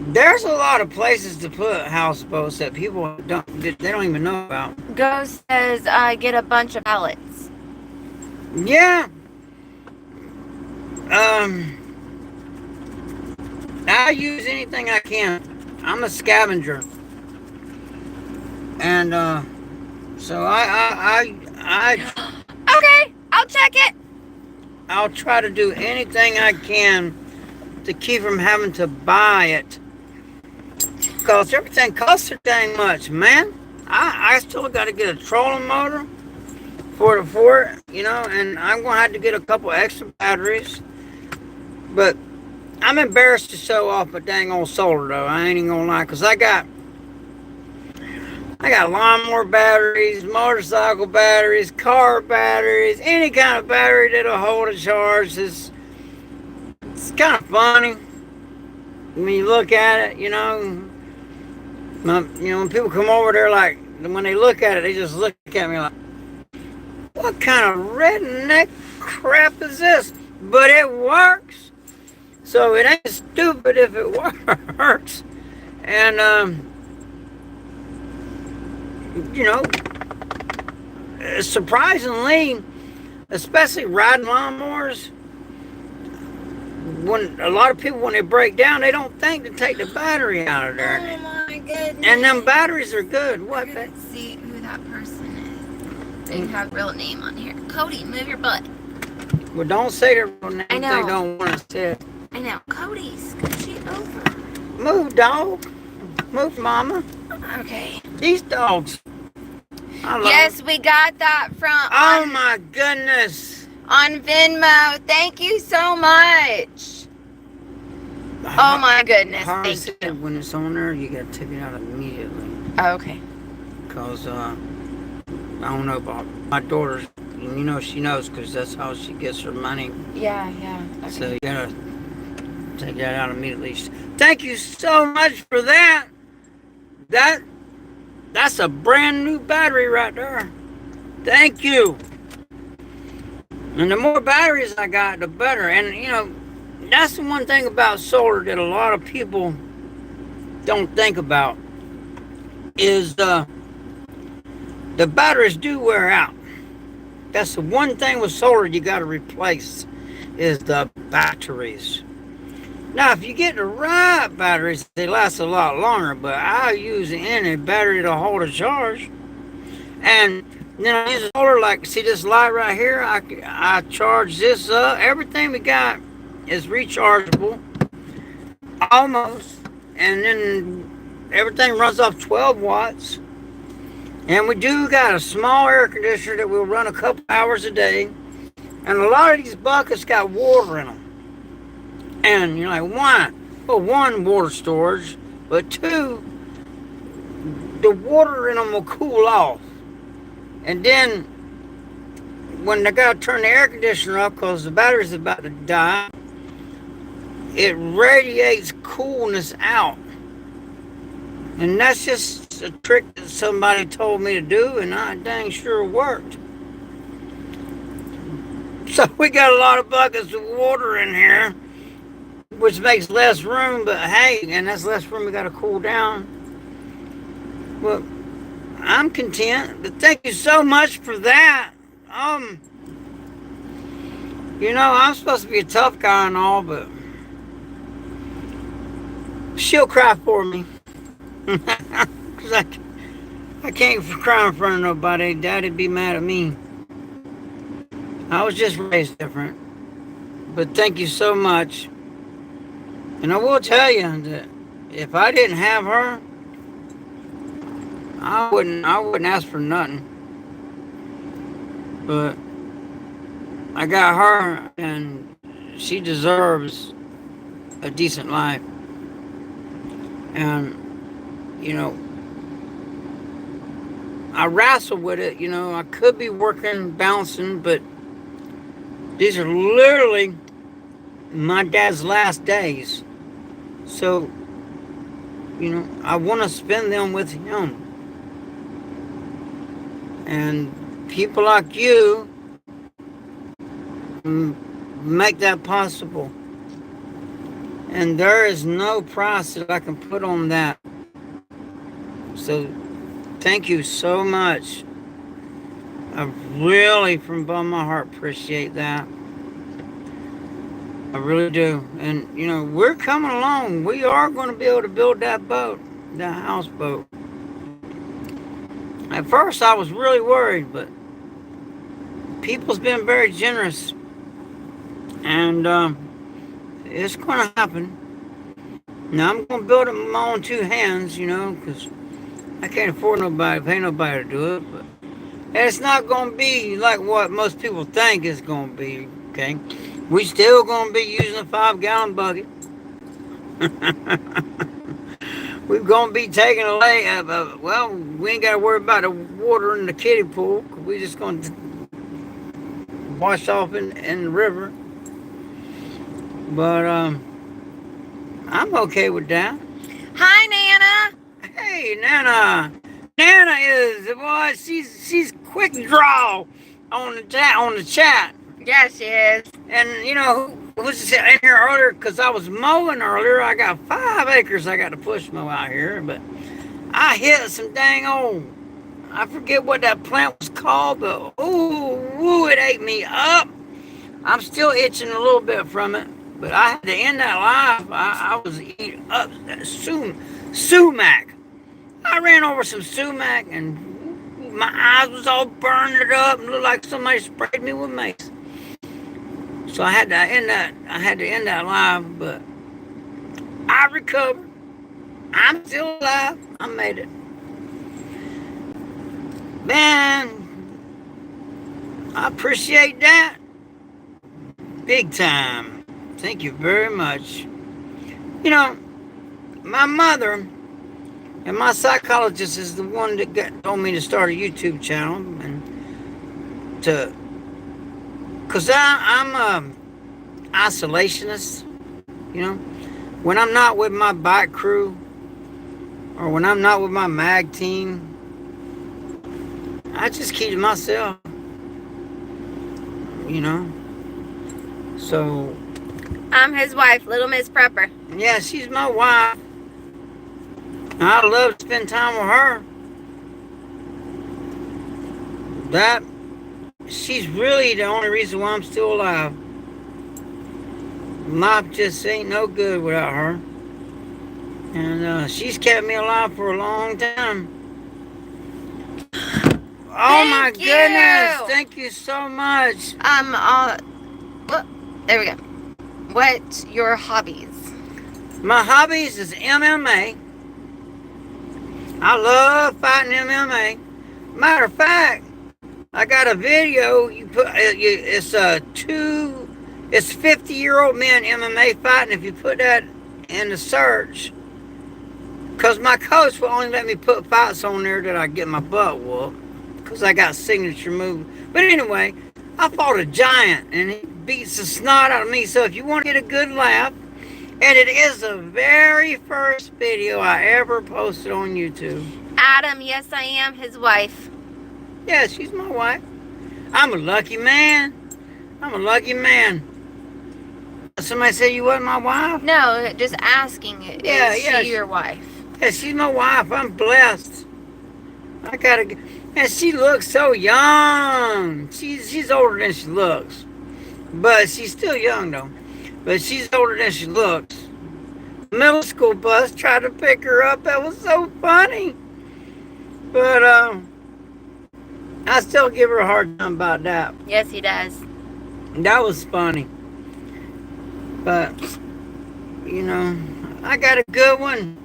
There's a lot of places to put houseboats that people they don't even know about. Ghost says, get a bunch of pallets. Yeah. I use anything I can. I'm a scavenger. And, so I Okay, I'll check it. I'll try to do anything I can to keep from having to buy it. Because everything costs so dang much, man. I still got to get a trolling motor for it, you know, and I'm going to have to get a couple extra batteries. But I'm embarrassed to show off a dang old solar, though. I ain't even going to lie, because I got lawnmower batteries, motorcycle batteries, car batteries, any kind of battery that'll hold a charge. It's kind of funny when you look at it, you know. When people come over there, like, when they look at it, they just look at me like, what kind of redneck crap is this? But it works. So it ain't stupid if it works. And, you know, surprisingly, especially riding lawnmowers, when a lot of people, when they break down, they don't think to take the battery out of there. Oh my goodness. And them batteries are good. What? Let's see who that person is. They have real name on here. Cody, move your butt. Well, don't say their real name. I know. They don't want to say it. I know. Cody, scoochie over. Move, dog. Move, mama. Okay. These dogs. I love Yes, them. we got that from Oh my goodness. on Venmo. Thank you so much. Oh my goodness. Thank you. When it's on there, you gotta take it out immediately. Okay. Because I don't know about my daughter. You know she knows because that's how she gets her money. Yeah. Okay. So you gotta take that out immediately. Thank you so much for that. That's a brand new battery right there. Thank you. And the more batteries I got, the better. And you know, that's the one thing about solar that a lot of people don't think about is the batteries do wear out. That's the one thing with solar you got to replace is the batteries. Now, if you get the right batteries, they last a lot longer, but I use any battery to hold a charge. And then I use solar, like, see this light right here? I charge this up. Everything we got is rechargeable, almost. And then everything runs off 12 watts. And we do got a small air conditioner that will run a couple hours a day. And a lot of these buckets got water in them. And you're like, why? Well, one, water storage, but two, the water in them will cool off. And then when they got to turn the air conditioner up because the battery's about to die, it radiates coolness out. And that's just a trick that somebody told me to do, and I dang sure worked. So we got a lot of buckets of water in here, which makes less room, but hey, and that's less room we got to cool down. Well, I'm content, but thank you so much for that. You know, I'm supposed to be a tough guy and all, but she'll cry for me. Because I can't cry in front of nobody. Daddy'd be mad at me. I was just raised different. But thank you so much. And I will tell you that if I didn't have her, I wouldn't ask for nothing. But I got her, and she deserves a decent life. And you know, I wrestle with it. You know, I could be working, bouncing, but these are literally my dad's last days. So, you know, I want to spend them with him. And people like you make that possible. And there is no price that I can put on that. So, thank you so much. I really, from the bottom of my heart, appreciate that. I really do. And, you know, we're coming along. We are going to be able to build that boat, that houseboat. At first, I was really worried, but people's been very generous. And it's going to happen. Now, I'm going to build it with my own two hands, you know, because I can't afford nobody, pay nobody to do it. But it's not going to be like what most people think it's going to be, okay? We still going to be using a 5-gallon bucket. We're going to be taking a lay. Well, we ain't got to worry about the water in the kiddie pool. We're just going to wash off in the river. But I'm okay with that. Hi, Nana. Hey, Nana. Nana is, boy, she's quick draw on the chat. Yeah, she is. And, you know, who's in here earlier? Because I was mowing earlier. I got 5 acres I got to push mow out here. But I hit some dang old, I forget what that plant was called, but ooh, it ate me up. I'm still itching a little bit from it. But I had to end that life. I was eating up that sumac. I ran over some sumac and My eyes was all burned up and looked like somebody sprayed me with mace. So I had to end that. I had to end that live, but I recovered. I'm still alive. I made it. Man, I appreciate that. Big time. Thank you very much. You know, my mother and my psychologist is the one that told me to start a YouTube channel and because I'm a isolationist, you know. When I'm not with my bike crew or when I'm not with my mag team, I just keep to myself, you know. So I'm his wife, Little Miss Prepper. yeah, she's my wife. I love to spend time with her. She's really the only reason why I'm still alive. Life just ain't no good without her. And she's kept me alive for a long time. Oh my goodness. Thank you so much. There we go. What's your hobbies? My hobbies is MMA. I love fighting MMA. Matter of fact, I got a video. It's 50-year-old men MMA fighting. If you put that in the search, because my coach will only let me put fights on there that I get my butt whooped, because I got signature moves. But anyway, I fought a giant and he beats the snot out of me. So if you want to get a good laugh, and it is the very first video I ever posted on YouTube. Adam, yes, I am his wife. Yeah, she's my wife. I'm a lucky man. I'm a lucky man. Somebody said you wasn't my wife? No, just asking. Is she your wife? Yeah, she's my wife. I'm blessed. And she looks so young. She's older than she looks. But she's still young though. But she's older than she looks. The middle school bus tried to pick her up. That was so funny. But I still give her a hard time about that. Yes, he does. That was funny. But, you know, I got a good one.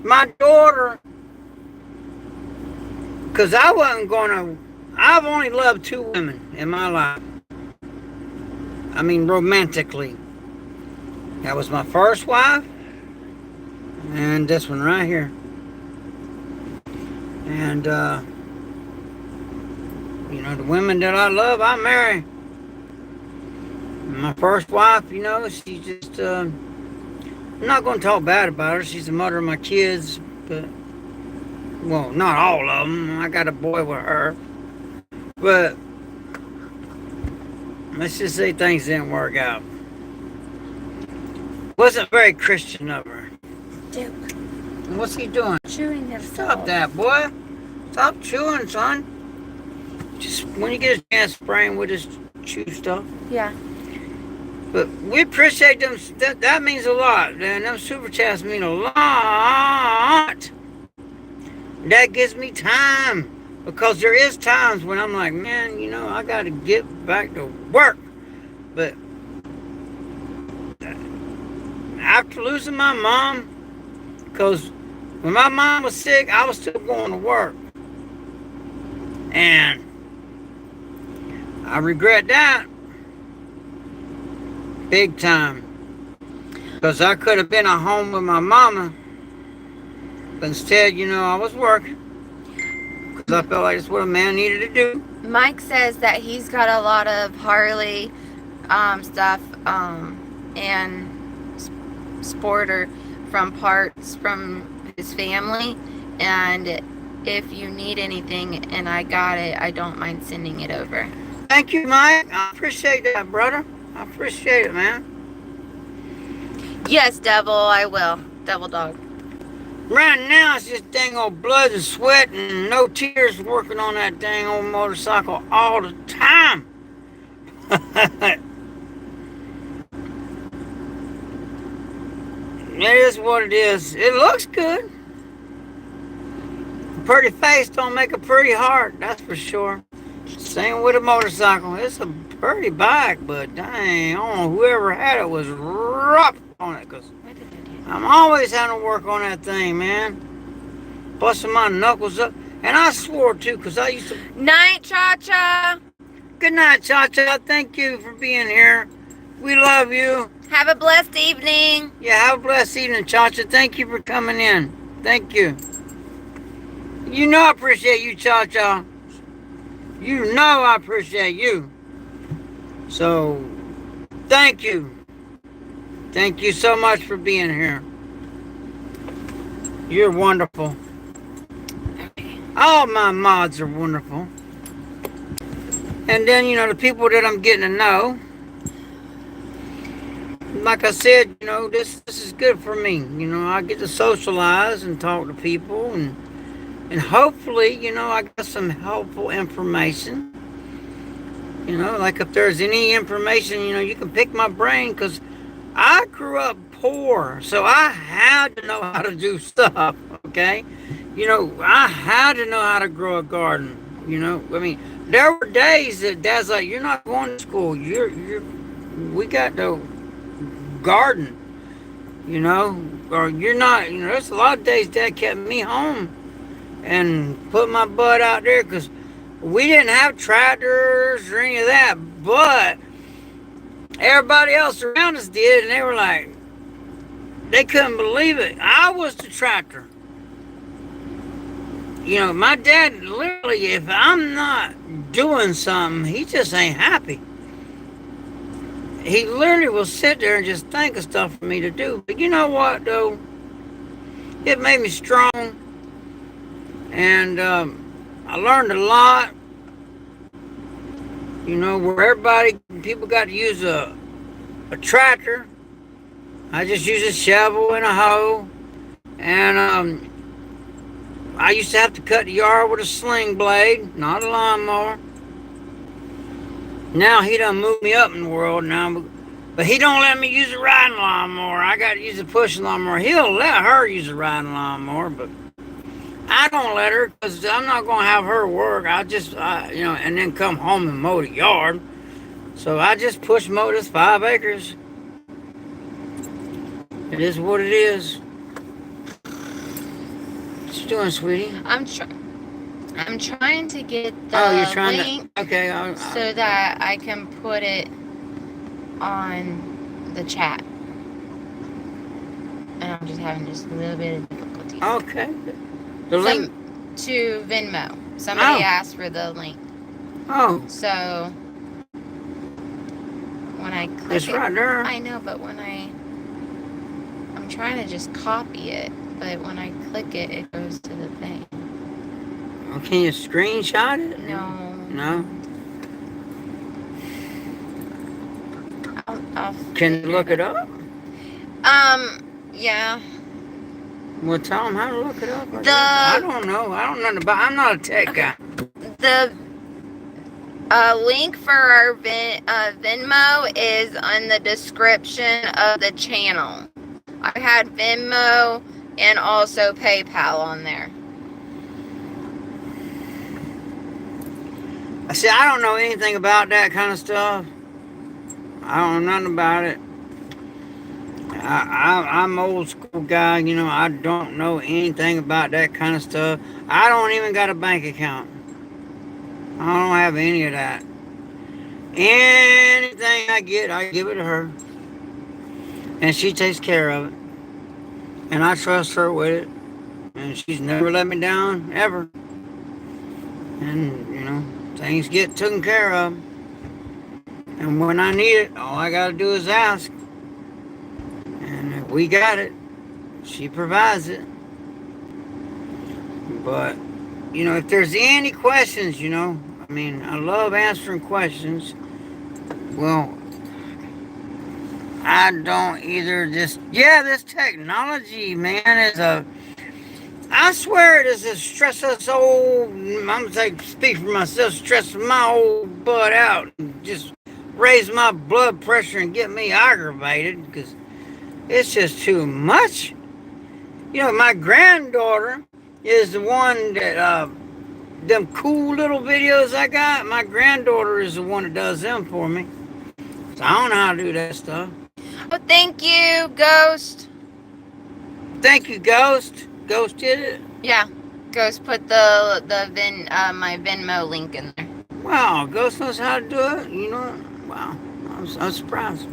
My daughter, because I've only loved 2 women in my life. I mean, romantically. That was my first wife, and this one right here. And, you know, the women that I love, I marry. My first wife, you know, she just, I'm not going to talk bad about her. She's the mother of my kids, but, well, not all of them. I got a boy with her. But, let's just say things didn't work out. Wasn't very Christian of her. Dude. What's he doing? Chewing himself. Stop that, boy. Stop chewing, son. Just when you get a chance, spraying, we'll just chew stuff. Yeah. But we appreciate them. That means a lot. And them super chats mean a lot. That gives me time. Because there is times when I'm like, man, you know, I got to get back to work. But after losing my mom, because when my mom was sick, I was still going to work. And I regret that. Big time. Because I could have been at home with my mama. But instead, you know, I was working. Because I felt like that's what a man needed to do. Mike says that he's got a lot of Harley stuff and sporter from parts from his family. And if you need anything and I got it, I don't mind sending it over. Thank you, Mike. I appreciate that, brother. I appreciate it, man. Yes, Devil, I will. Devil Dog. Right now, it's just dang old blood and sweat and no tears working on that dang old motorcycle all the time. It is what it is. It looks good. pretty face don't make a pretty heart, that's for sure. Same with a motorcycle. It's a pretty bike, but dang, I don't know, whoever had it was rough on it, because I'm always having to work on that thing, man. Busting my knuckles up. And I swore, too, because I used to... Night, Cha-Cha. Good night, Cha-Cha. Thank you for being here. We love you. Have a blessed evening. Yeah, have a blessed evening, Cha-Cha. Thank you for coming in. Thank you. You know I appreciate you, Cha-Cha. You know I appreciate you. So, thank you. Thank you so much for being here. You're wonderful. All my mods are wonderful. And then, the people that I'm getting to know, like I said, this is good for me. I get to socialize and talk to people, and hopefully, I got some helpful information. Like if there's any information, you can pick my brain, because I grew up poor, so I had to know how to do stuff, okay? I had to know how to grow a garden, I mean, there were days that Dad's like, you're not going to school, we got to garden, or you're not, there's a lot of days Dad kept me home and put my butt out there, because we didn't have tractors or any of that, but everybody else around us did, and they were like, they couldn't believe it. I was the tractor. My dad, literally, if I'm not doing something, he just ain't happy. He literally will sit there and just think of stuff for me to do. But you know what, though? It made me strong. And I learned a lot. Where people got to use a tractor. I just use a shovel and a hoe. And I used to have to cut the yard with a sling blade, not a lawnmower. Now he done moved me up in the world now, but he don't let me use a riding lawnmower. I got to use a pushing lawnmower. He'll let her use a riding lawnmower, but I don't let her, because I'm not going to have her work. And then come home and mow the yard. So I just push mow this 5 acres. It is what it is. What you doing, sweetie? I'm trying to get the link so that I can put it on the chat. And I'm just having a little bit of difficulty. Okay. The link to Venmo. Somebody asked for the link. Oh. So when I click it's right there. I know, but I'm trying to just copy it, but when I click it, it goes to the thing. Oh, can you screenshot it? No. I'll can you look it up? Yeah. Well, tell them how to look it up. I don't know. I don't know about. I'm not a tech guy. The link for our Venmo is on the description of the channel. I had Venmo and also PayPal on there. See, I don't know anything about that kind of stuff. I don't know nothing about it. I'm an old school guy, I don't know anything about that kind of stuff. I don't even got a bank account. I don't have any of that. Anything I get, I give it to her. And she takes care of it. And I trust her with it. And she's never let me down, ever. And, things get taken care of. And when I need it, all I got to do is ask. And if we got it, she provides it. But, if there's any questions, I love answering questions. Well, I don't either this technology, man, I swear it is a stress us old, I'm going to speak for myself, stress my old butt out and just raise my blood pressure and get me aggravated, because it's just too much. My granddaughter, is the one that them cool little videos I got. My granddaughter is the one that does them for me. So I don't know how to do that stuff. Oh, thank you, Ghost. Thank you, Ghost. Ghost did it. Yeah, Ghost put the my Venmo link in there. Wow, Ghost knows how to do it. You know, wow, I'm surprised.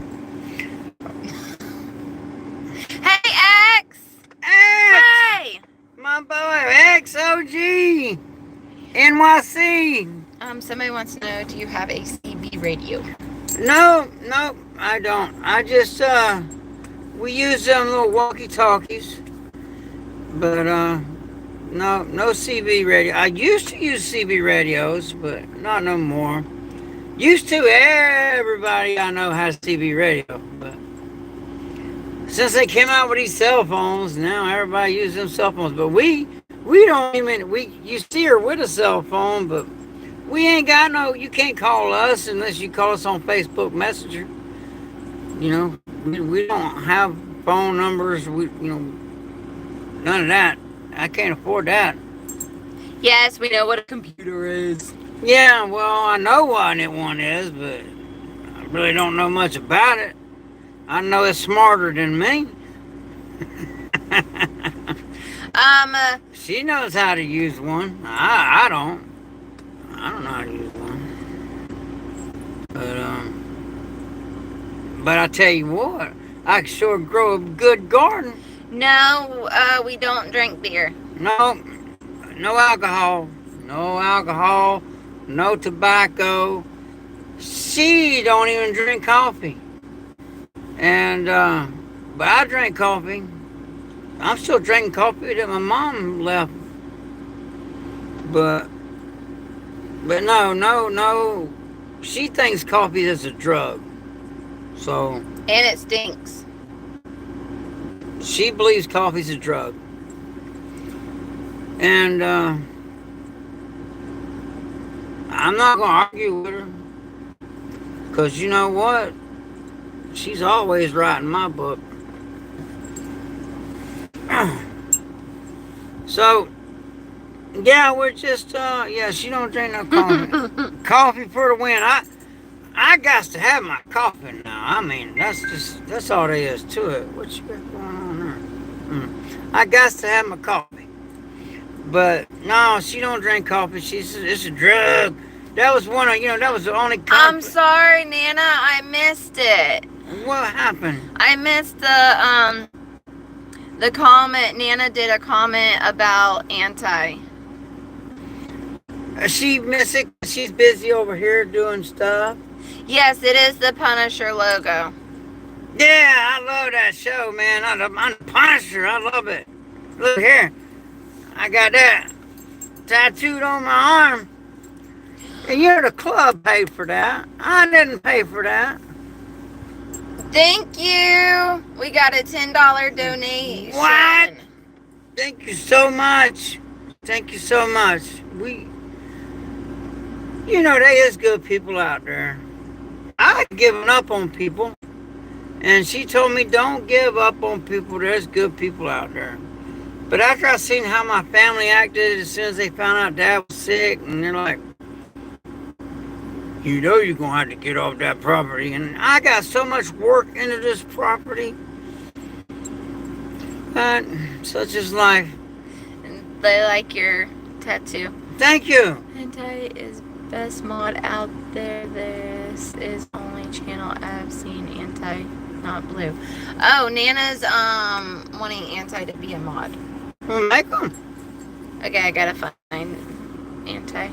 Hey, X. X, Hey. my boy, XOG, NYC. Somebody wants to know, do you have a CB radio? No, I don't. I just we use them little walkie-talkies, but no CB radio. I used to use CB radios, but not no more. Used to, everybody I know has CB radio, but since they came out with these cell phones, now everybody uses them cell phones. But we don't even, you see her with a cell phone, but we ain't got no, you can't call us unless you call us on Facebook Messenger. You know, we don't have phone numbers, none of that. I can't afford that. Yes, we know what a computer is. Yeah, well, I know what one is, but I really don't know much about it. I know it's smarter than me. She knows how to use one. I don't. I don't know how to use one. But I tell you what, I can sure grow a good garden. No, we don't drink beer. No alcohol. No alcohol. No tobacco. She don't even drink coffee. And, but I drink coffee. I'm still drinking coffee that my mom left. But no. She thinks coffee is a drug. So. And it stinks. She believes coffee's a drug. And, I'm not going to argue with her. Because you know what? She's always right in my book. So, yeah, we're just, she don't drink no coffee. Coffee for the win. I got to have my coffee now. I mean, that's all there is to it. What you got going on there? I got to have my coffee. But, no, she don't drink coffee. It's a drug. That was that was the only coffee. I'm sorry, Nana, I missed it. What happened? I missed the comment. Nana did a comment about anti. She miss it. She's busy over here doing stuff. Yes, it is the Punisher logo. Yeah, I love that show, man. I'm the Punisher. I love it. Look here. I got that tattooed on my arm. And the club paid for that. I didn't pay for that. Thank you. We got a $10 donation. What? Thank you so much. Thank you so much. There is good people out there. I've given up on people. And she told me, don't give up on people. There's good people out there. But after I seen how my family acted as soon as they found out Dad was sick, and they're like, you're going to have to get off that property. And I got so much work into this property. But such is life. They like your tattoo. Thank you. Anti is best mod out there. This is only channel I've seen anti, not blue. Oh, Nana's wanting anti to be a mod. Well, make them. Okay, I gotta find anti.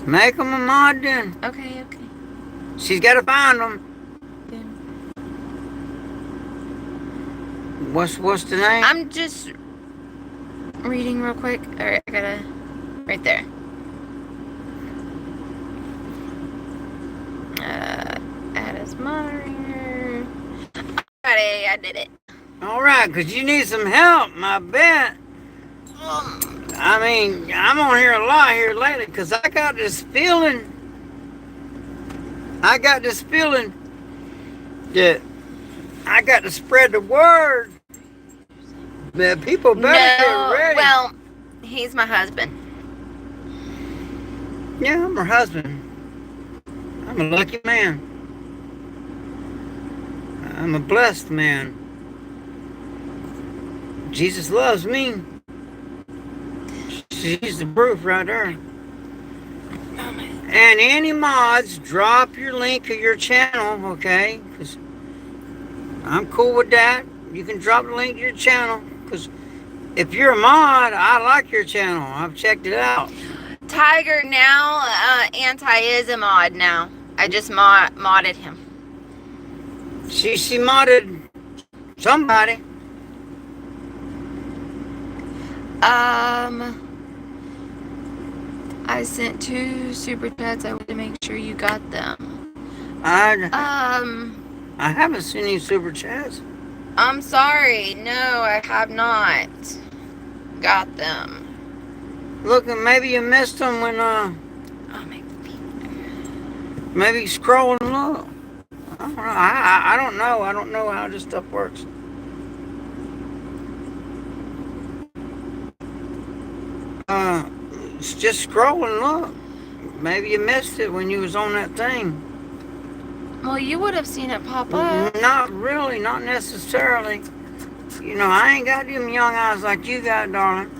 Make them a mod then. Okay. She's got to find them. Then. What's the name? I'm just reading real quick. Alright, I gotta... Right there. Add as moderator. Alrighty, I did it. Alright, because you need some help, I bet. I mean, I'm on here a lot here lately because I got this feeling that I got to spread the word that people better get ready. Well, He's my husband. Yeah, I'm her husband. I'm a lucky man. I'm a blessed man. Jesus loves me. She's the proof right there. And any mods, drop your link of your channel, okay? Because I'm cool with that. You can drop the link to your channel. Because if you're a mod, I like your channel. I've checked it out. Tiger now, Anti is a mod now. I just modded him. She modded somebody. I sent 2 super chats. I wanted to make sure you got them. I haven't seen any super chats. I'm sorry. No, I have not got them. Look, maybe you missed them when Oh, my feet. maybe scroll and look. I don't know. I don't know. I don't know how this stuff works. Just scroll and look. Maybe you missed it when you was on that thing. Well, you would have seen it pop up. Not really, not necessarily. You know, I ain't got them young eyes like you got, darling.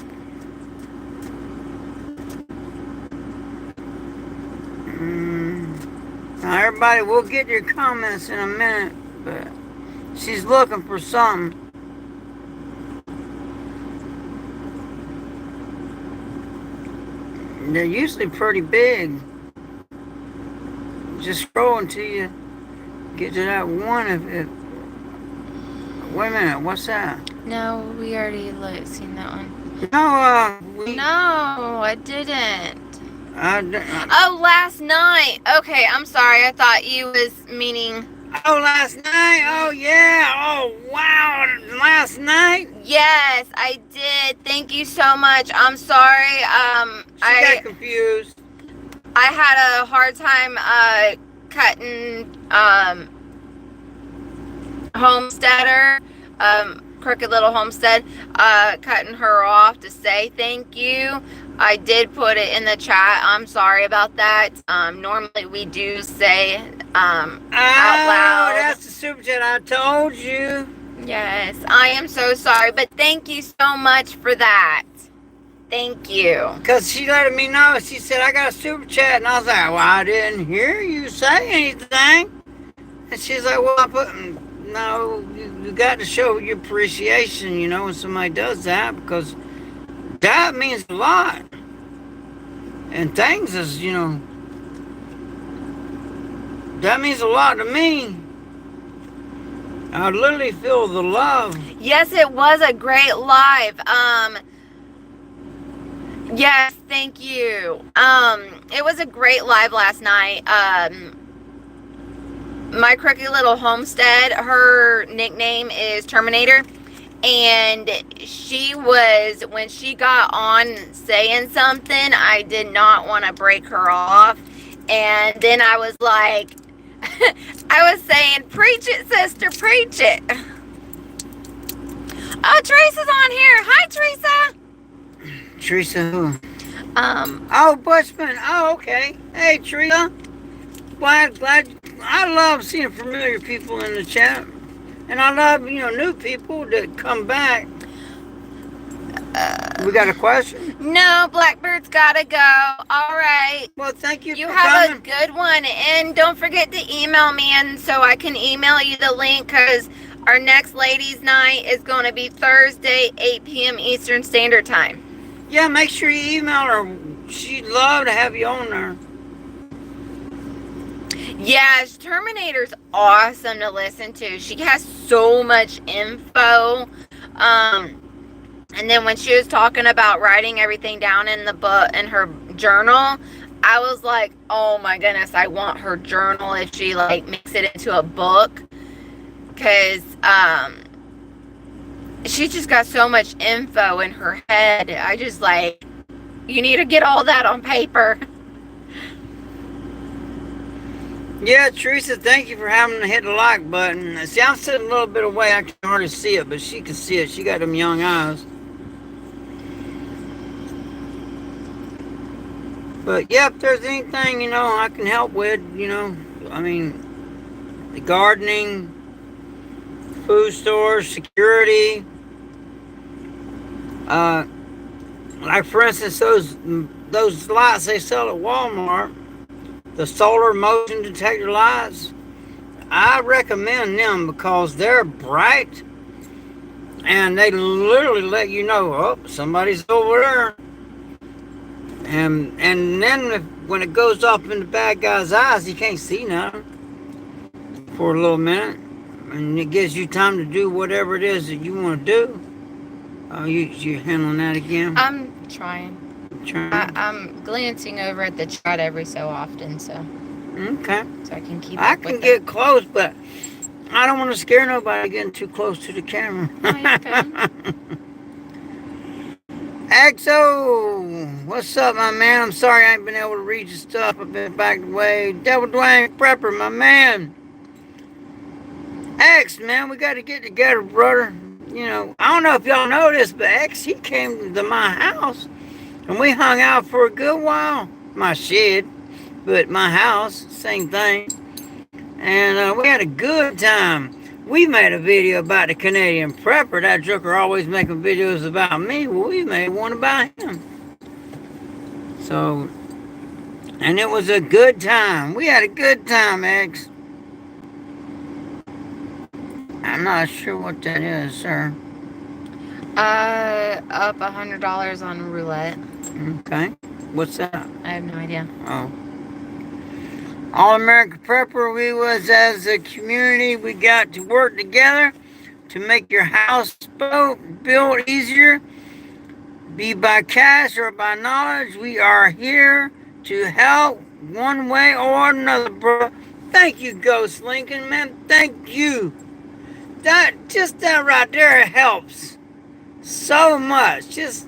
Now, everybody, we'll get your comments in a minute, but she's looking for something. They're usually pretty big. Just scroll until you get to that one. Wait a minute, what's that? No, we already seen that one. No, No, I didn't. Oh, Oh, last night. Okay, I'm sorry. I thought you was meaning. last night? Oh, yeah. Oh, wow. Last night? Yes, I did. Thank you so much. I'm sorry. She got confused. I had a hard time cutting Homesteader, Crooked Little Homestead, cutting her off to say thank you. I did put it in the chat. I'm sorry about that. Normally we do say out loud. That's the super chat. I told you. Yes, I am so sorry, but thank you so much for that. Thank you. Because she let me know. She said, I got a super chat. And I was like, well, I didn't hear you say anything. And she's like, well, no, you got to show your appreciation, you know, when somebody does that. Because that means a lot. And things is, you know, that means a lot to me. I literally feel the love. Yes, it was a great live. Yes, thank you. It was a great live last night. My Crooked Little Homestead, her nickname is Terminator. And she was, when she got on saying something, I did not want to break her off. And then I was like, I was saying, preach it, sister, preach it. Oh, Teresa's on here. Hi, Teresa. Teresa who? Oh, Bushman. Oh, okay. Hey, Teresa. Glad. I love seeing familiar people in the chat. And I love, you know, new people that come back. We got a question? No, Blackbird's gotta go. All right. Well, thank you. You for have coming. a good one. And don't forget to email me and so I can email you the link because our next ladies' night is going to be Thursday, 8 p.m. Eastern Standard Time. Yeah, make sure you email her. She'd love to have you on there. Yeah, Terminator's awesome to listen to. She has so much info. And then when she was talking about writing everything down in the book, in her journal, I was like, oh my goodness, I want her journal if she like makes it into a book. Cause, she just got so much info in her head. I just like, you need to get all that on paper. Yeah, Teresa, thank you for having to hit the like button. See, I'm sitting a little bit away. I can hardly see it, but she can see it. She got them young eyes. But yeah, if there's anything, I can help with, I mean, the gardening, food stores, security, uh, like for instance, those lights they sell at Walmart, the solar motion detector lights, I recommend them because they're bright and they literally let you know, oh, somebody's over there. And then when it goes up in the bad guy's eyes, he can't see nothing for a little minute, and it gives you time to do whatever it is that you want to do. You handling that again? I'm trying. I'm glancing over at the chat every so often, so. Okay. So I can keep I up can with get close, but I don't want to scare nobody getting too close to the camera. Oh, you're good. XO, what's up, my man? I'm sorry I ain't been able to read your stuff. I've been back away. Devil Dwayne Prepper, my man. X, man, we got to get together, brother. I don't know if y'all know this, but X, he came to my house and we hung out for a good while. My shed, but my house, same thing. And we had a good time. We made a video about the Canadian Prepper. That joker always making videos about me. Well, we made one about him. So, and it was a good time. We had a good time, X. I'm not sure what that is, sir. Up $100 on roulette. Okay. What's that? I have no idea. Oh. All-American Prepper, we was as a community, we got to work together to make your house build easier. Be by cash or by knowledge, we are here to help one way or another, bro. Thank you, Ghost Lincoln, man. Thank you. That right there helps so much. Just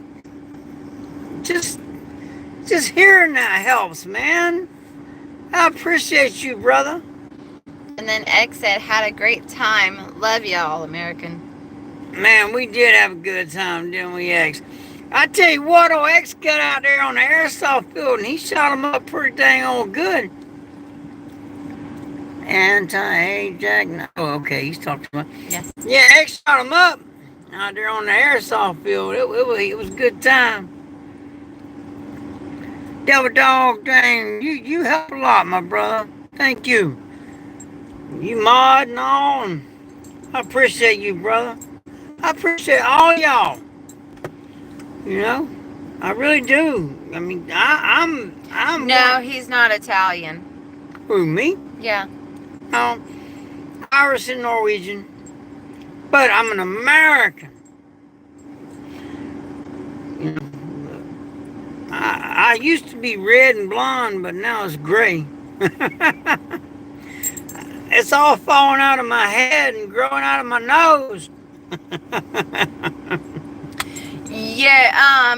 hearing that helps, man. I appreciate you, brother. And then X said, had a great time. Love y'all, American. Man, we did have a good time, didn't we, X? I tell you what, old X got out there on the airsoft field and he shot him up pretty dang old good. Anti-Jack, no, okay, he's talking about. Yes. Yeah, X shot him up out there on the airsoft field. It was a good time. Devil Dog, dang, you help a lot, my brother. Thank you. You mod and all, and I appreciate you, brother. I appreciate all y'all. I really do. I mean, I'm. No, he's not Italian. Who, me? Yeah. No, Irish and Norwegian, but I'm an American. I used to be red and blonde, but now it's gray. It's all falling out of my head and growing out of my nose. Yeah,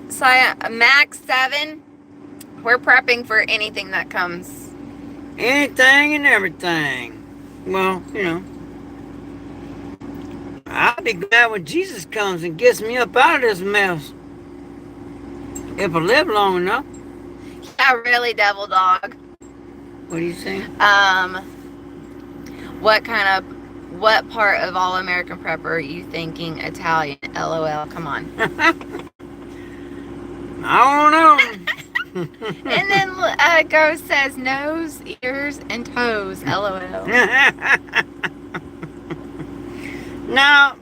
so Max 7, we're prepping for anything that comes. Anything and everything. Well, I'll be glad when Jesus comes and gets me up out of this mess. If I live long enough. Yeah, really, Devil Dog. What do you think? What part of All American Prepper are you thinking Italian? LOL, come on. I don't know. And then Ghost says nose, ears, and toes. LOL. No,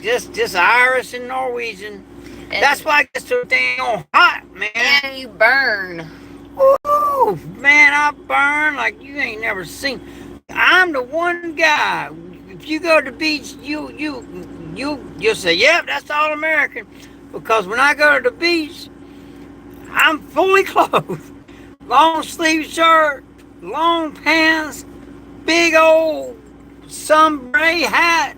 just Irish and Norwegian. And that's why it gets so dang hot, man. And you burn. Ooh, man, I burn like you ain't never seen. I'm the one guy. If you go to the beach, you'll say, yep, that's All American. Because when I go to the beach, I'm fully clothed. Long sleeve shirt, long pants, big old sunbray hat,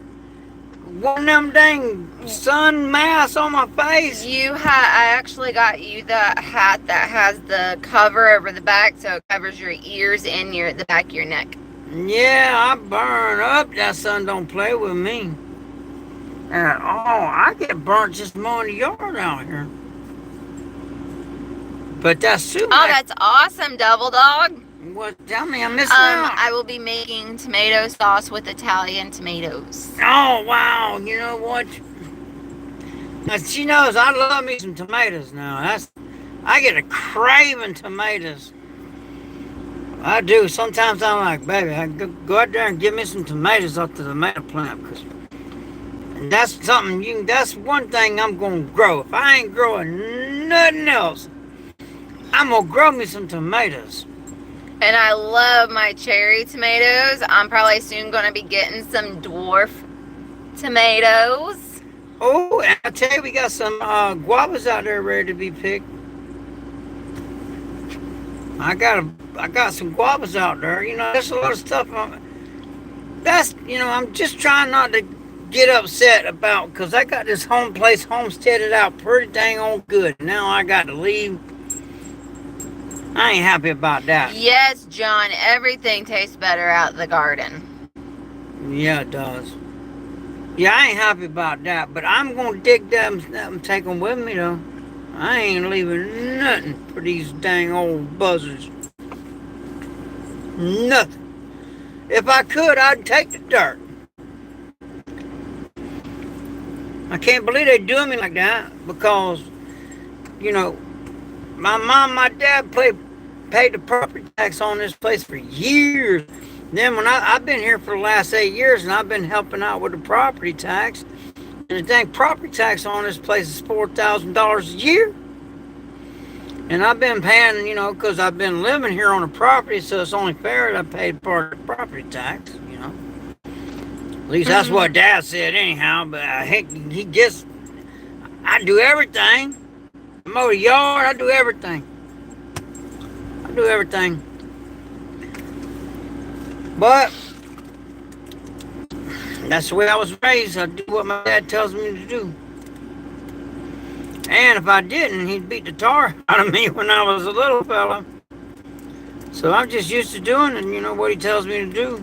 one of them dang sun masks on my face. I actually got you the hat that has the cover over the back, so it covers your ears and the back of your neck. Yeah, I burn up. That sun don't play with me at all. I get burnt just mowing the yard out here. But that sumac. Oh, that's awesome, Double Dog. What? Tell me, I'm missing out. I will be making tomato sauce with Italian tomatoes. Oh wow! You know what? Now, she knows I love me some tomatoes now. I get a craving tomatoes. I do. Sometimes I'm like, baby, I go out there and give me some tomatoes off the tomato plant, because that's something that's one thing I'm gonna grow. If I ain't growing nothing else, I'm gonna grow me some tomatoes. And I love my cherry tomatoes. I'm probably soon gonna be getting some dwarf tomatoes. Oh, and I tell you, we got some guavas out there ready to be picked. I got some guavas out there. You know, there's a lot of stuff. I'm just trying not to get upset about, because I got this place homesteaded out pretty dang on good. Now I got to leave. I ain't happy about that. Yes, John, everything tastes better out in the garden. Yeah, it does. Yeah, I ain't happy about that, but I'm going to dig them and take them with me, though. I ain't leaving nothing for these dang old buzzards. Nothing. If I could, I'd take the dirt. I can't believe they doing me like that, because, you know, my mom, my dad paid the property tax on this place for years. Then when I've been here for the last 8 years, and I've been helping out with the property tax, and the dang property tax on this place is $4,000 a year. And I've been paying, you know, because I've been living here on the property, so it's only fair that I paid part of the property tax, you know. At least that's what Dad said anyhow, but he gets, I do everything. I mow the yard, I do everything. But that's the way I was raised. I do what my dad tells me to do. And if I didn't, he'd beat the tar out of me when I was a little fella. So I'm just used to doing it, you know, what he tells me to do.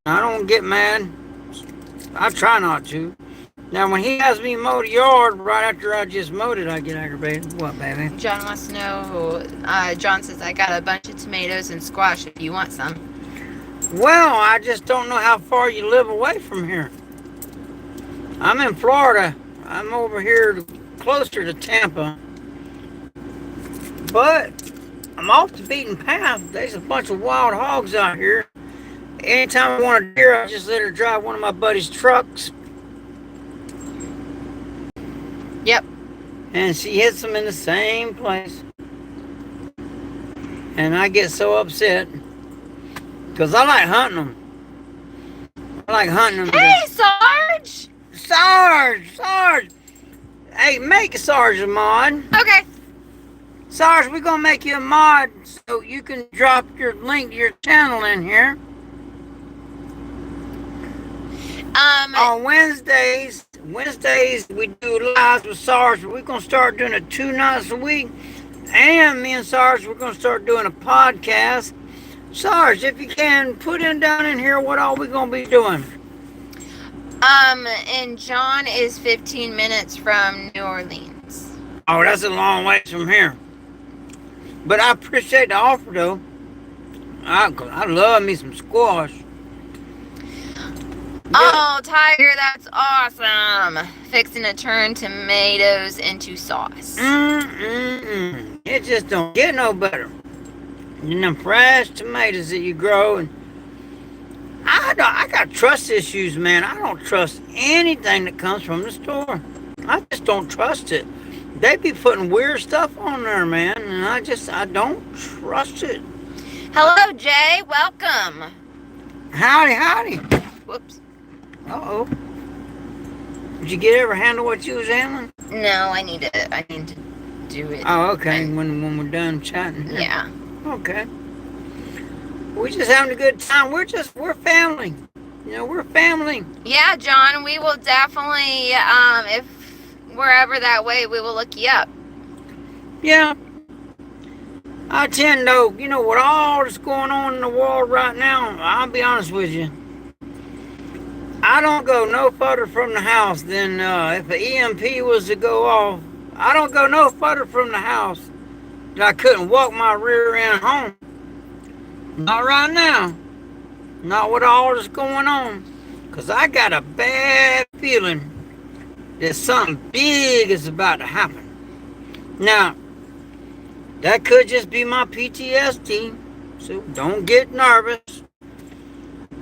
I don't get mad. I try not to. Now, when he has me mow the yard right after I just mowed it, I get aggravated. What, baby? John wants to know, John says, I got a bunch of tomatoes and squash if you want some. Well, I just don't know how far you live away from here. I'm in Florida. I'm over here closer to Tampa. But I'm off the beaten path. There's a bunch of wild hogs out here. Anytime I want a deer, I just let her drive one of my buddy's trucks. Yep. And she hits them in the same place. And I get so upset, because I like hunting them. Hey, Sarge! Sarge! Hey, make Sarge a mod. Okay. Sarge, we're going to make you a mod so you can drop your link to your channel in here. On Wednesdays we do lives with Sarge. We're going to start doing it 2 nights a week. And me and Sarge, we're going to start doing a podcast. Sarge, if you can, put in down in here what all we're going to be doing. And John is 15 minutes from New Orleans. Oh, that's a long way from here. But I appreciate the offer, though. I love me some squash. Oh, Tiger, that's awesome. Fixing to turn tomatoes into sauce. It just don't get no better than them fresh tomatoes that you grow. And I got trust issues, man. I don't trust anything that comes from the store. I just don't trust it. They be putting weird stuff on there, man, and I don't trust it. Hello, Jay. Welcome. Howdy. Whoops. Uh-oh. Did you ever handle what you was handling? No, I need to do it. Oh, okay. When we're done chatting here. Yeah. Okay. We're just having a good time. We're family. You know, we're family. Yeah, John, we will definitely, if we're ever that way, we will look you up. Yeah. I tend to, you know, with all that's going on in the world right now, I'll be honest with you. I don't go no further from the house than if an EMP was to go off. I don't go no further from the house that I couldn't walk my rear end home. Not right now. Not with all that's going on. Because I got a bad feeling that something big is about to happen. Now, that could just be my PTSD. So don't get nervous.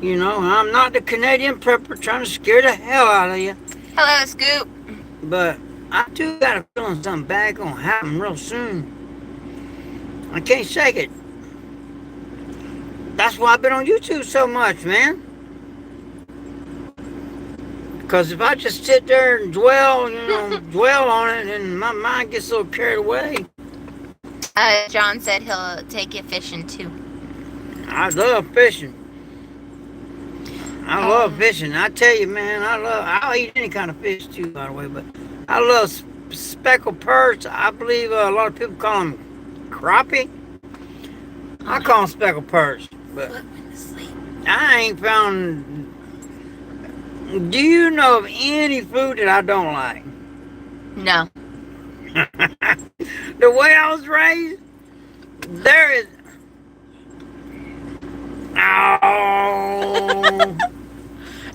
You know, I'm not the Canadian prepper trying to scare the hell out of you. Hello, Scoop. But I do got a feeling something bad gonna happen real soon. I can't shake it. That's why I've been on YouTube so much, man. Because if I just sit there and dwell, dwell on it, and my mind gets so carried away. John said he'll take you fishing too. I love fishing. I love fishing. I tell you, man, I'll eat any kind of fish too, by the way, but I love speckled perch. I believe a lot of people call them crappie. I call them speckled perch, but I ain't found. Do you know of any food that I don't like? No. The way I was raised, there is. Oh.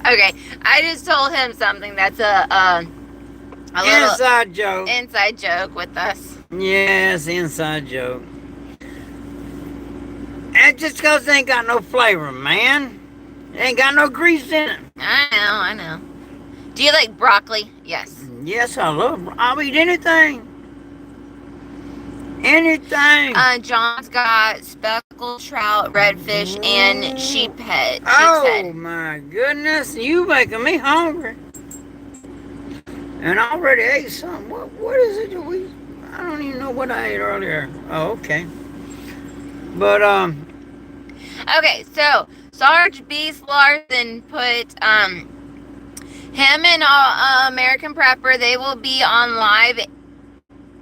Okay, I just told him something that's a little inside joke. Inside joke with us. Yes, inside joke. And just because it ain't got no flavor, man. It ain't got no grease in it. I know. Do you like broccoli? Yes. Yes, I'll eat anything. Anything. John's got speckled trout, redfish, and sheep's head. Oh my goodness, you making me hungry. And I already ate something. What is it that I don't even know what I ate earlier. Oh, okay. But Okay, so Sarge Beast Larson put him and American Prepper, they will be on live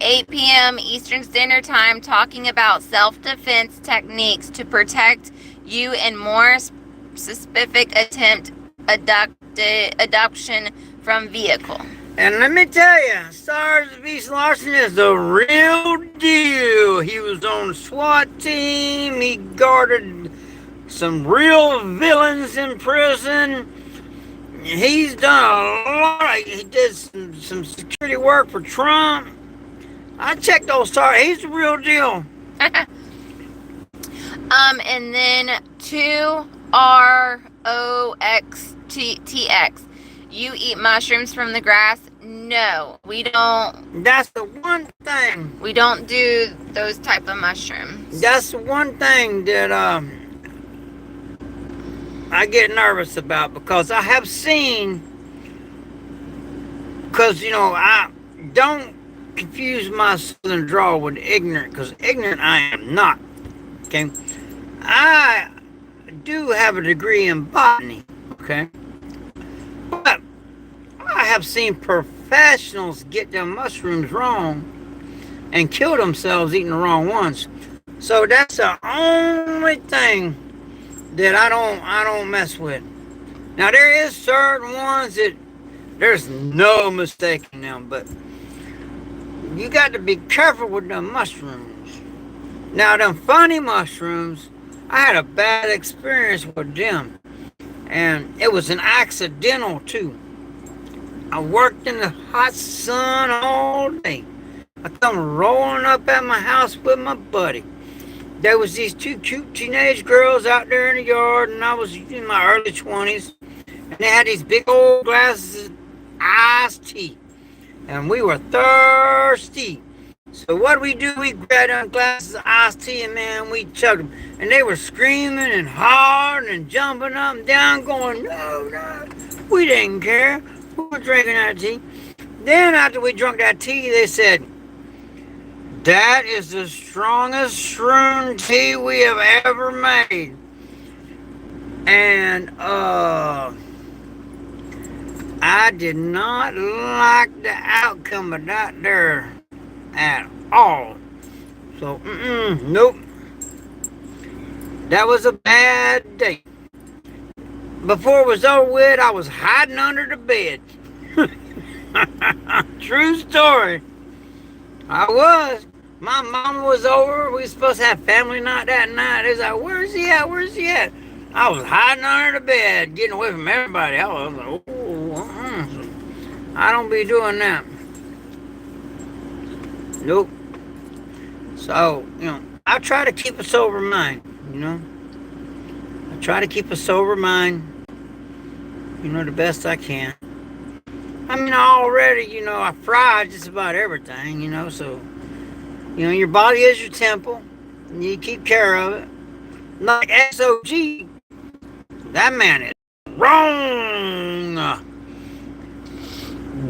8 p.m. Eastern Standard Time talking about self-defense techniques to protect you and more specific adoption from vehicle. And let me tell you, Sarge Beast Larson is the real deal. He was on SWAT team. He guarded some real villains in prison. He's done a lot. He did some security work for Trump. I checked those stars. He's the real deal. And then 2ROXTX. You eat mushrooms from the grass? No, we don't. That's the one thing. We don't do those type of mushrooms. That's the one thing that I get nervous about, because I have seen, because I don't confuse my southern drawl with ignorant, because ignorant I am not. Okay, I do have a degree in botany. Okay, but I have seen professionals get their mushrooms wrong and kill themselves eating the wrong ones. So that's the only thing that I don't mess with. Now there is certain ones that there's no mistaking them, but you got to be careful with them mushrooms. Now them funny mushrooms, I had a bad experience with them, and it was an accidental too. I worked in the hot sun all day. I come rolling up at my house with my buddy. There was these two cute teenage girls out there in the yard, and I was in my early 20s, and they had these big old glasses of iced tea, and we were thirsty. So what we do, we grabbed them glasses of iced tea, and man, we chugged them, and they were screaming and hollering and jumping up and down, going, no, we didn't care. We were drinking that tea. Then after we drank that tea, they said, that is the strongest shroom tea we have ever made. And I did not like the outcome of that there at all. So, nope. That was a bad day. Before it was over with, I was hiding under the bed. True story. I was. My mama was over. We were supposed to have family night that night. They was like, where's he at? Where's he at? I was hiding under the bed, getting away from everybody. I was like, I don't be doing that. Nope. So, I try to keep a sober mind, I try to keep a sober mind, the best I can. I mean, I fried just about everything, so, your body is your temple, and you keep care of it. Like SOG, that man is strong,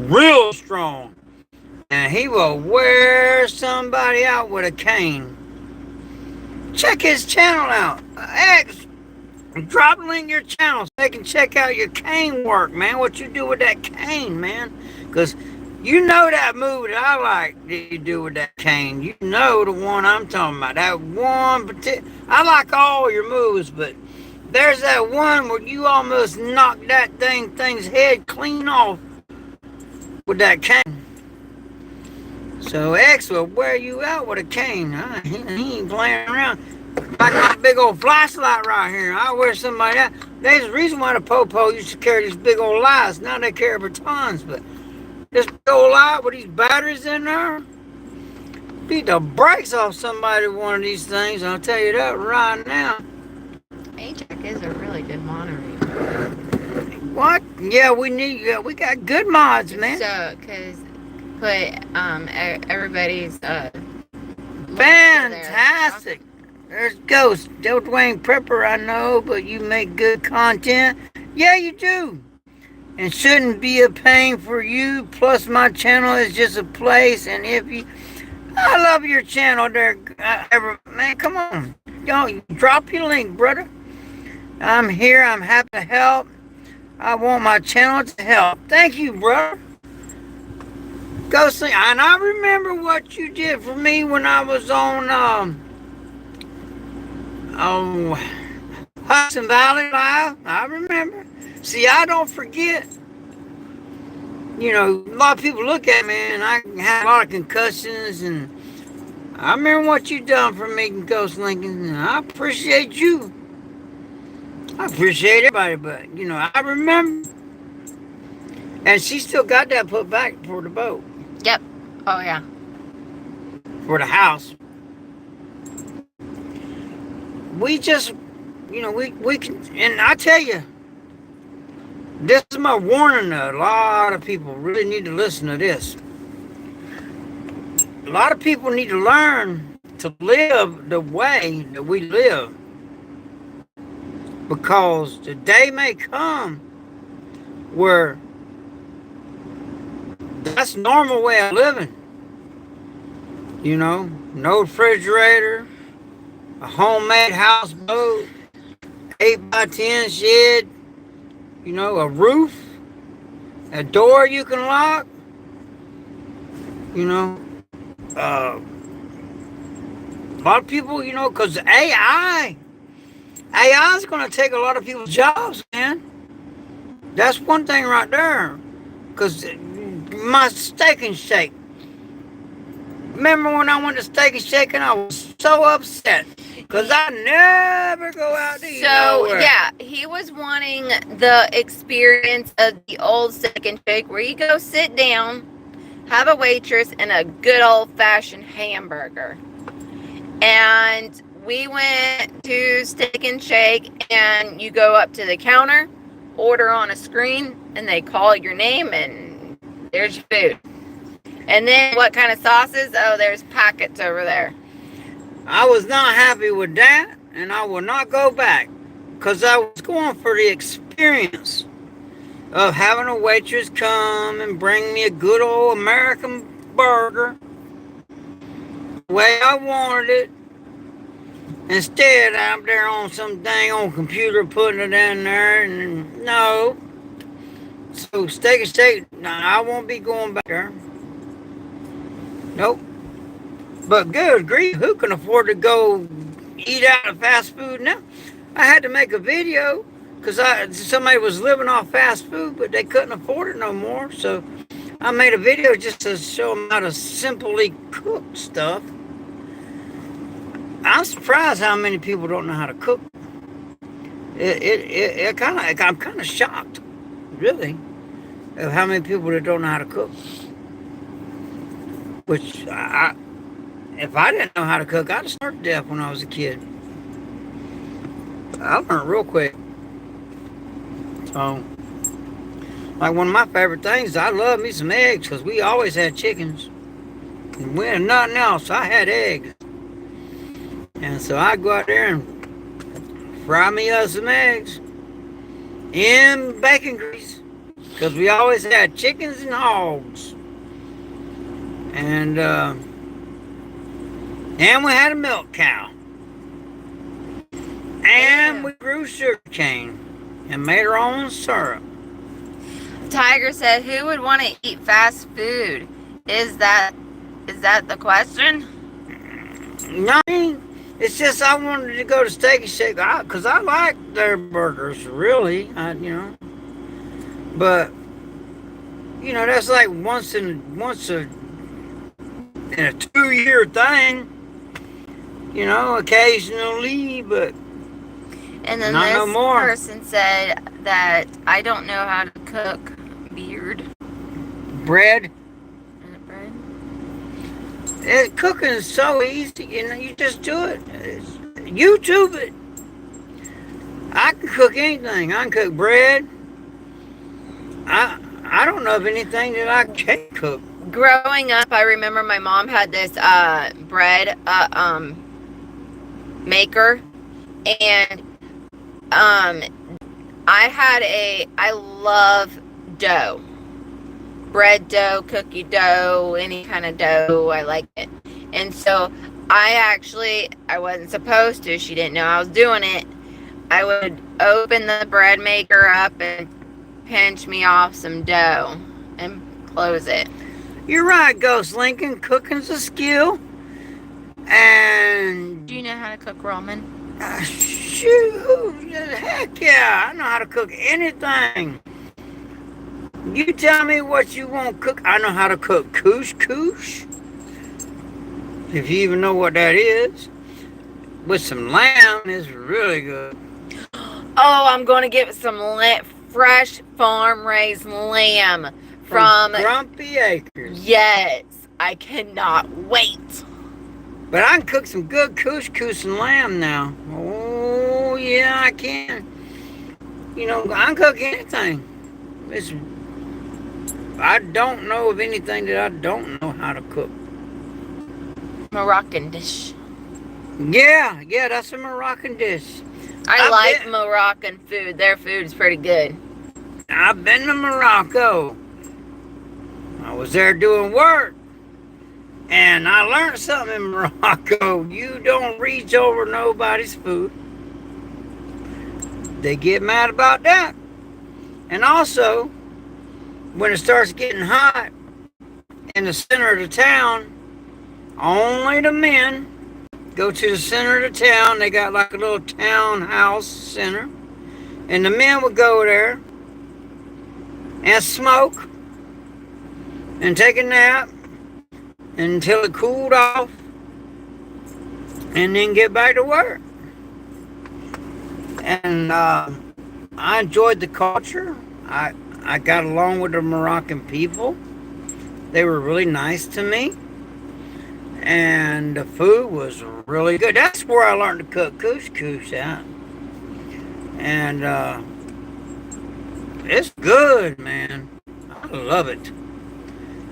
real strong. And he will wear somebody out with a cane. Check his channel out. X, drop a link in your channel so they can check out your cane work, man. What you do with that cane, man. Because you know that move that I like that you do with that cane. You know the one I'm talking about. That one particular. I like all your moves, but there's that one where you almost knock that thing's head clean off with that cane. So X will wear you out with a cane. He ain't playing around. I got a big old flashlight right here. I wear somebody that. There's a reason why the Popo used to carry these big old lights. Now they carry batons, but this big old light with these batteries in there, beat the brakes off somebody with one of these things. I'll tell you that right now. HX is a really good moderator. What? Yeah, we got good mods, man. So, because put everybody's fantastic. There's Ghost. Joe Dwayne Prepper, I know, but you make good content. Yeah, you do. And shouldn't be a pain for you. Plus, my channel is just a place. And I love your channel there. Man, come on. Y'all, drop your link, brother. I'm here. I'm happy to help. I want my channel to help. Thank you, brother. Go see. And I remember what you did for me when I was on Hudson Valley Live. I remember. See, I don't forget. A lot of people look at me and I have a lot of concussions, and I remember what you done for me, Ghost Lincoln, and I appreciate you. I appreciate everybody, but I remember. And she still got that put back for the boat. Yep. Oh, yeah. For the house. We just, we can, and I tell you, this is my warning to a lot of people. Really need to listen to this. A lot of people need to learn to live the way that we live. Because the day may come where that's normal way of living. No refrigerator, a homemade houseboat, 8x10 shed, a roof, a door you can lock, a lot of people, because AI is going to take a lot of people's jobs, man. That's one thing right there. Because my Steak and Shake. Remember when I went to Steak and Shake and I was so upset? Because I never go out to eat nowhere. Yeah, he was wanting the experience of the old Steak and Shake where you go sit down, have a waitress, and a good old-fashioned hamburger. And we went to Steak and Shake, and you go up to the counter, order on a screen, and they call your name, and there's your food. And then what kind of sauces? Oh, there's packets over there. I was not happy with that, and I will not go back, because I was going for the experience of having a waitress come and bring me a good old American burger the way I wanted it. Instead, I'm there on some dang old computer putting it in there, and no. So Steak and Shake, no, I won't be going back there. Nope. But good grief, who can afford to go eat out of fast food now? I had to make a video because somebody was living off fast food, but they couldn't afford it no more. So I made a video just to show them how to simply cook stuff. I'm surprised how many people don't know how to cook. I'm kind of shocked, really, of how many people that don't know how to cook. Which if I didn't know how to cook, I'd have starved to death when I was a kid. I learned real quick. So, like one of my favorite things, I love me some eggs because we always had chickens. And we had nothing else. I had eggs. And so I'd go out there and fry me up some eggs in bacon grease because we always had chickens and hogs. And we had a milk cow. And we grew sugar cane and made our own syrup. Tiger said, "Who would want to eat fast food? Is that the question?" No, it's just I wanted to go to Steak and Shake because I like their burgers, really. But that's like once in a 2-year thing. Occasionally, but. And then not this no more. person said that I don't know how to cook beard. Bread. Bread? Cooking is so easy. You just do it. YouTube it. I can cook anything. I can cook bread. I don't know of anything that I can't cook. Growing up, I remember my mom had this bread maker, and I love dough. Bread dough, cookie dough, any kind of dough, I like it. And so I wasn't supposed to, she didn't know I was doing it. I would open the bread maker up and pinch me off some dough and close it. You're right, Ghost Lincoln. Cooking's a skill. And Do you know how to cook ramen? Shoot, heck yeah, I know how to cook anything. You tell me what you want to cook. I know how to cook couscous, if you even know what that is. With some lamb, it's really good. Oh, I'm going to get some fresh farm-raised lamb from Grumpy Acres. Yes, I cannot wait. But I can cook some good couscous and lamb now. Oh, yeah, I can. I can cook anything. I don't know of anything that I don't know how to cook. Moroccan dish. Yeah, that's a Moroccan dish. I like Moroccan food. Their food is pretty good. I've been to Morocco. I was there doing work. And I learned something in Morocco. You don't reach over nobody's food. They get mad about that. And also, when it starts getting hot in the center of the town, only the men go to the center of the town. They got like a little townhouse center. And the men would go there and smoke and take a nap until it cooled off, and then get back to work. And I enjoyed the culture. I got along with the Moroccan people. They were really nice to me, and the food was really good. That's where I learned to cook couscous at. And it's good, man. I love it.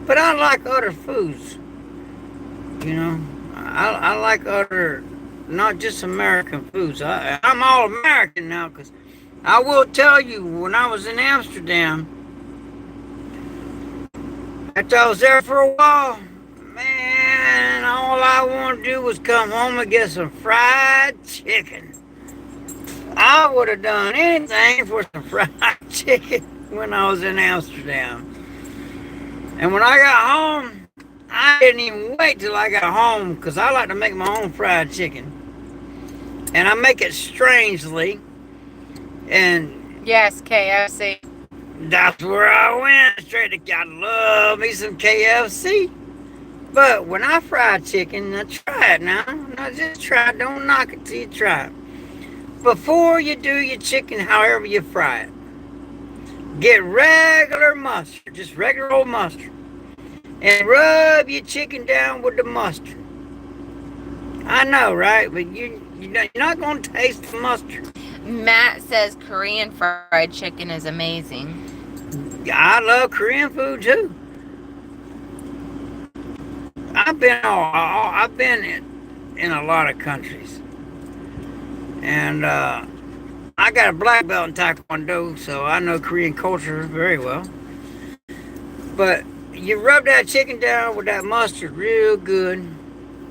But I like other foods. I like other, not just American foods. I'm all American now, because I will tell you, when I was in Amsterdam, after I was there for a while, man, all I wanted to do was come home and get some fried chicken. I would have done anything for some fried chicken when I was in Amsterdam. And when I got home, I didn't even wait till I got home, because I like to make my own fried chicken. And I make it strangely. And yes, KFC. That's where I went straight to. I love me some KFC. But when I fry chicken, now try it now. Now just try it. Don't knock it till you try it. Before you do your chicken, however you fry it, get regular mustard, just regular old mustard, and rub your chicken down with the mustard. I know, right? But you're not going to taste the mustard. Matt says Korean fried chicken is amazing. I love Korean food too. I've been in a lot of countries, and I got a black belt in Taekwondo, so I know Korean culture very well. But you rub that chicken down with that mustard real good,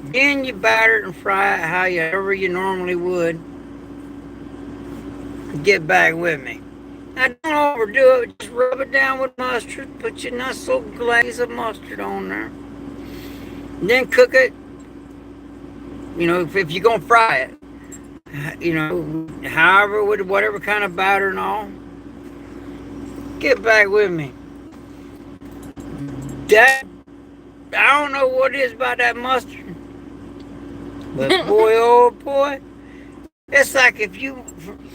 then you batter it and fry it however you normally would. Get back with me. Now don't overdo it. Just rub it down with mustard. Put your nice little glaze of mustard on there. Then cook it. You know, if you're gonna fry it, you know, however, with whatever kind of batter and all. Get back with me. That, I don't know what it is about that mustard, but boy, oh boy, it's like if you,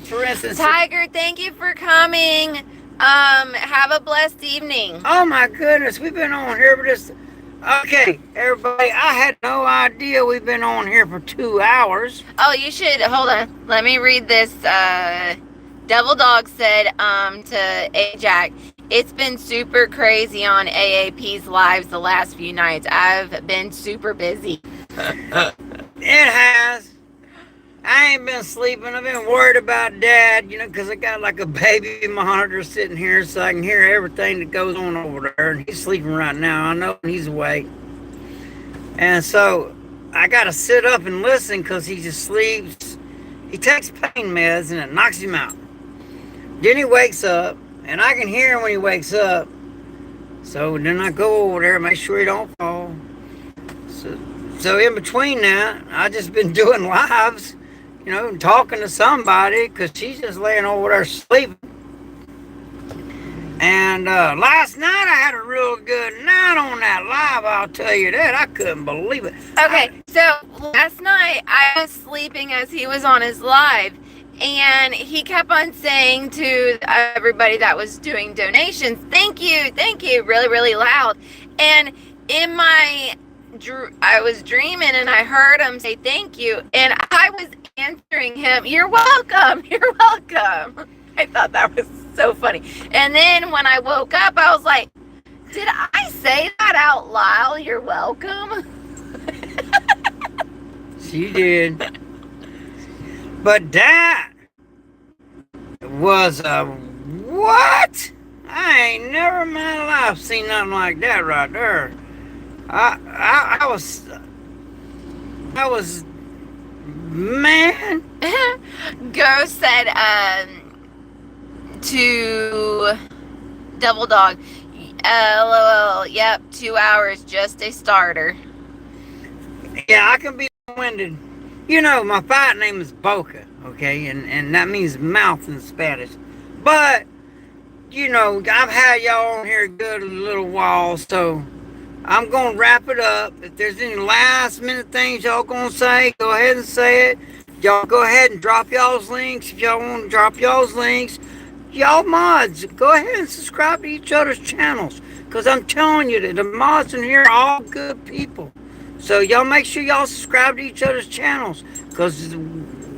for instance, Tiger, thank you for coming. Have a blessed evening. oh my goodness, we've been on here for this. Okay, everybody, I had no idea we've been on here for 2 hours. Oh, you should, hold on. Let me read this. Devil Dog said to Ajax, it's been super crazy on AAP's lives the last few nights. I've been super busy. It has. I ain't been sleeping. I've been worried about Dad, you know, because I got like a baby monitor sitting here so I can hear everything that goes on over there. And he's sleeping right now. I know he's awake. And so I got to sit up and listen because he just sleeps. He takes pain meds and it knocks him out. Then he wakes up, and I can hear him when he wakes up. So then I go over there and make sure he don't fall. So in between that, I just been doing lives, you know, talking to somebody because she's just laying over there sleeping. And last night I had a real good night on that live, I'll tell you that. I couldn't believe it. Okay, so last night I was sleeping as he was on his live, and he kept on saying to everybody that was doing donations, thank you, really, really loud. And in my, I was dreaming and I heard him say thank you, and I was answering him, you're welcome, you're welcome. I thought that was so funny. And then when I woke up, I was like, did I say that out loud? You're welcome? She did. But that was a what? I ain't never in my life seen nothing like that right there. I was, man. Ghost said, to Devil Dog, LOL, yep, 2 hours, just a starter. Yeah, I can be winded. You know, my fight name is Boca, okay? And that means mouth in Spanish. But, you know, I've had y'all on here a good little while, so I'm going to wrap it up. If there's any last minute things y'all going to say, go ahead and say it. Y'all go ahead and drop y'all's links. If y'all want to drop y'all's links, y'all mods, go ahead and subscribe to each other's channels. Because I'm telling you that the mods in here are all good people. So y'all make sure y'all subscribe to each other's channels. Because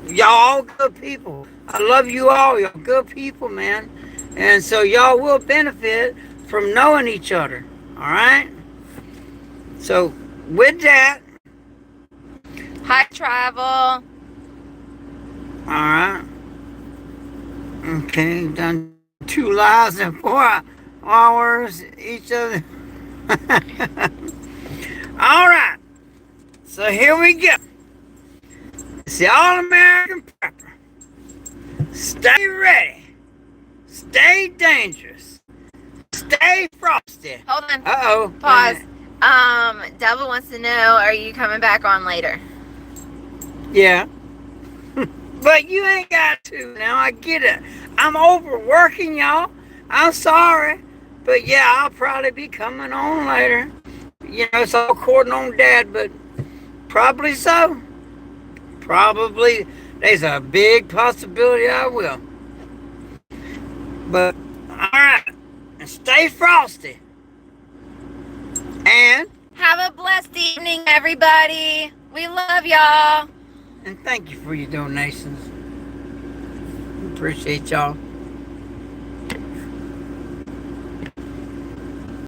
y'all all good people. I love you all. Y'all good people, man. And so y'all will benefit from knowing each other. Alright? So with that. Hi, Travel. Alright. Okay, done 2 lives in 4 hours each other. All right, so here we go. It's the All-American Prepper. Stay ready. Stay dangerous. Stay frosty. Hold on. Uh-oh. Pause. Devil wants to know, are you coming back on later? Yeah. But you ain't got to now. I get it. I'm overworking y'all. I'm sorry. But yeah, I'll probably be coming on later. it's all according on Dad, but probably so. Probably, there's a big possibility I will. But, alright, and stay frosty. And, Have a blessed evening, everybody. We love y'all. and thank you for your donations. Appreciate y'all.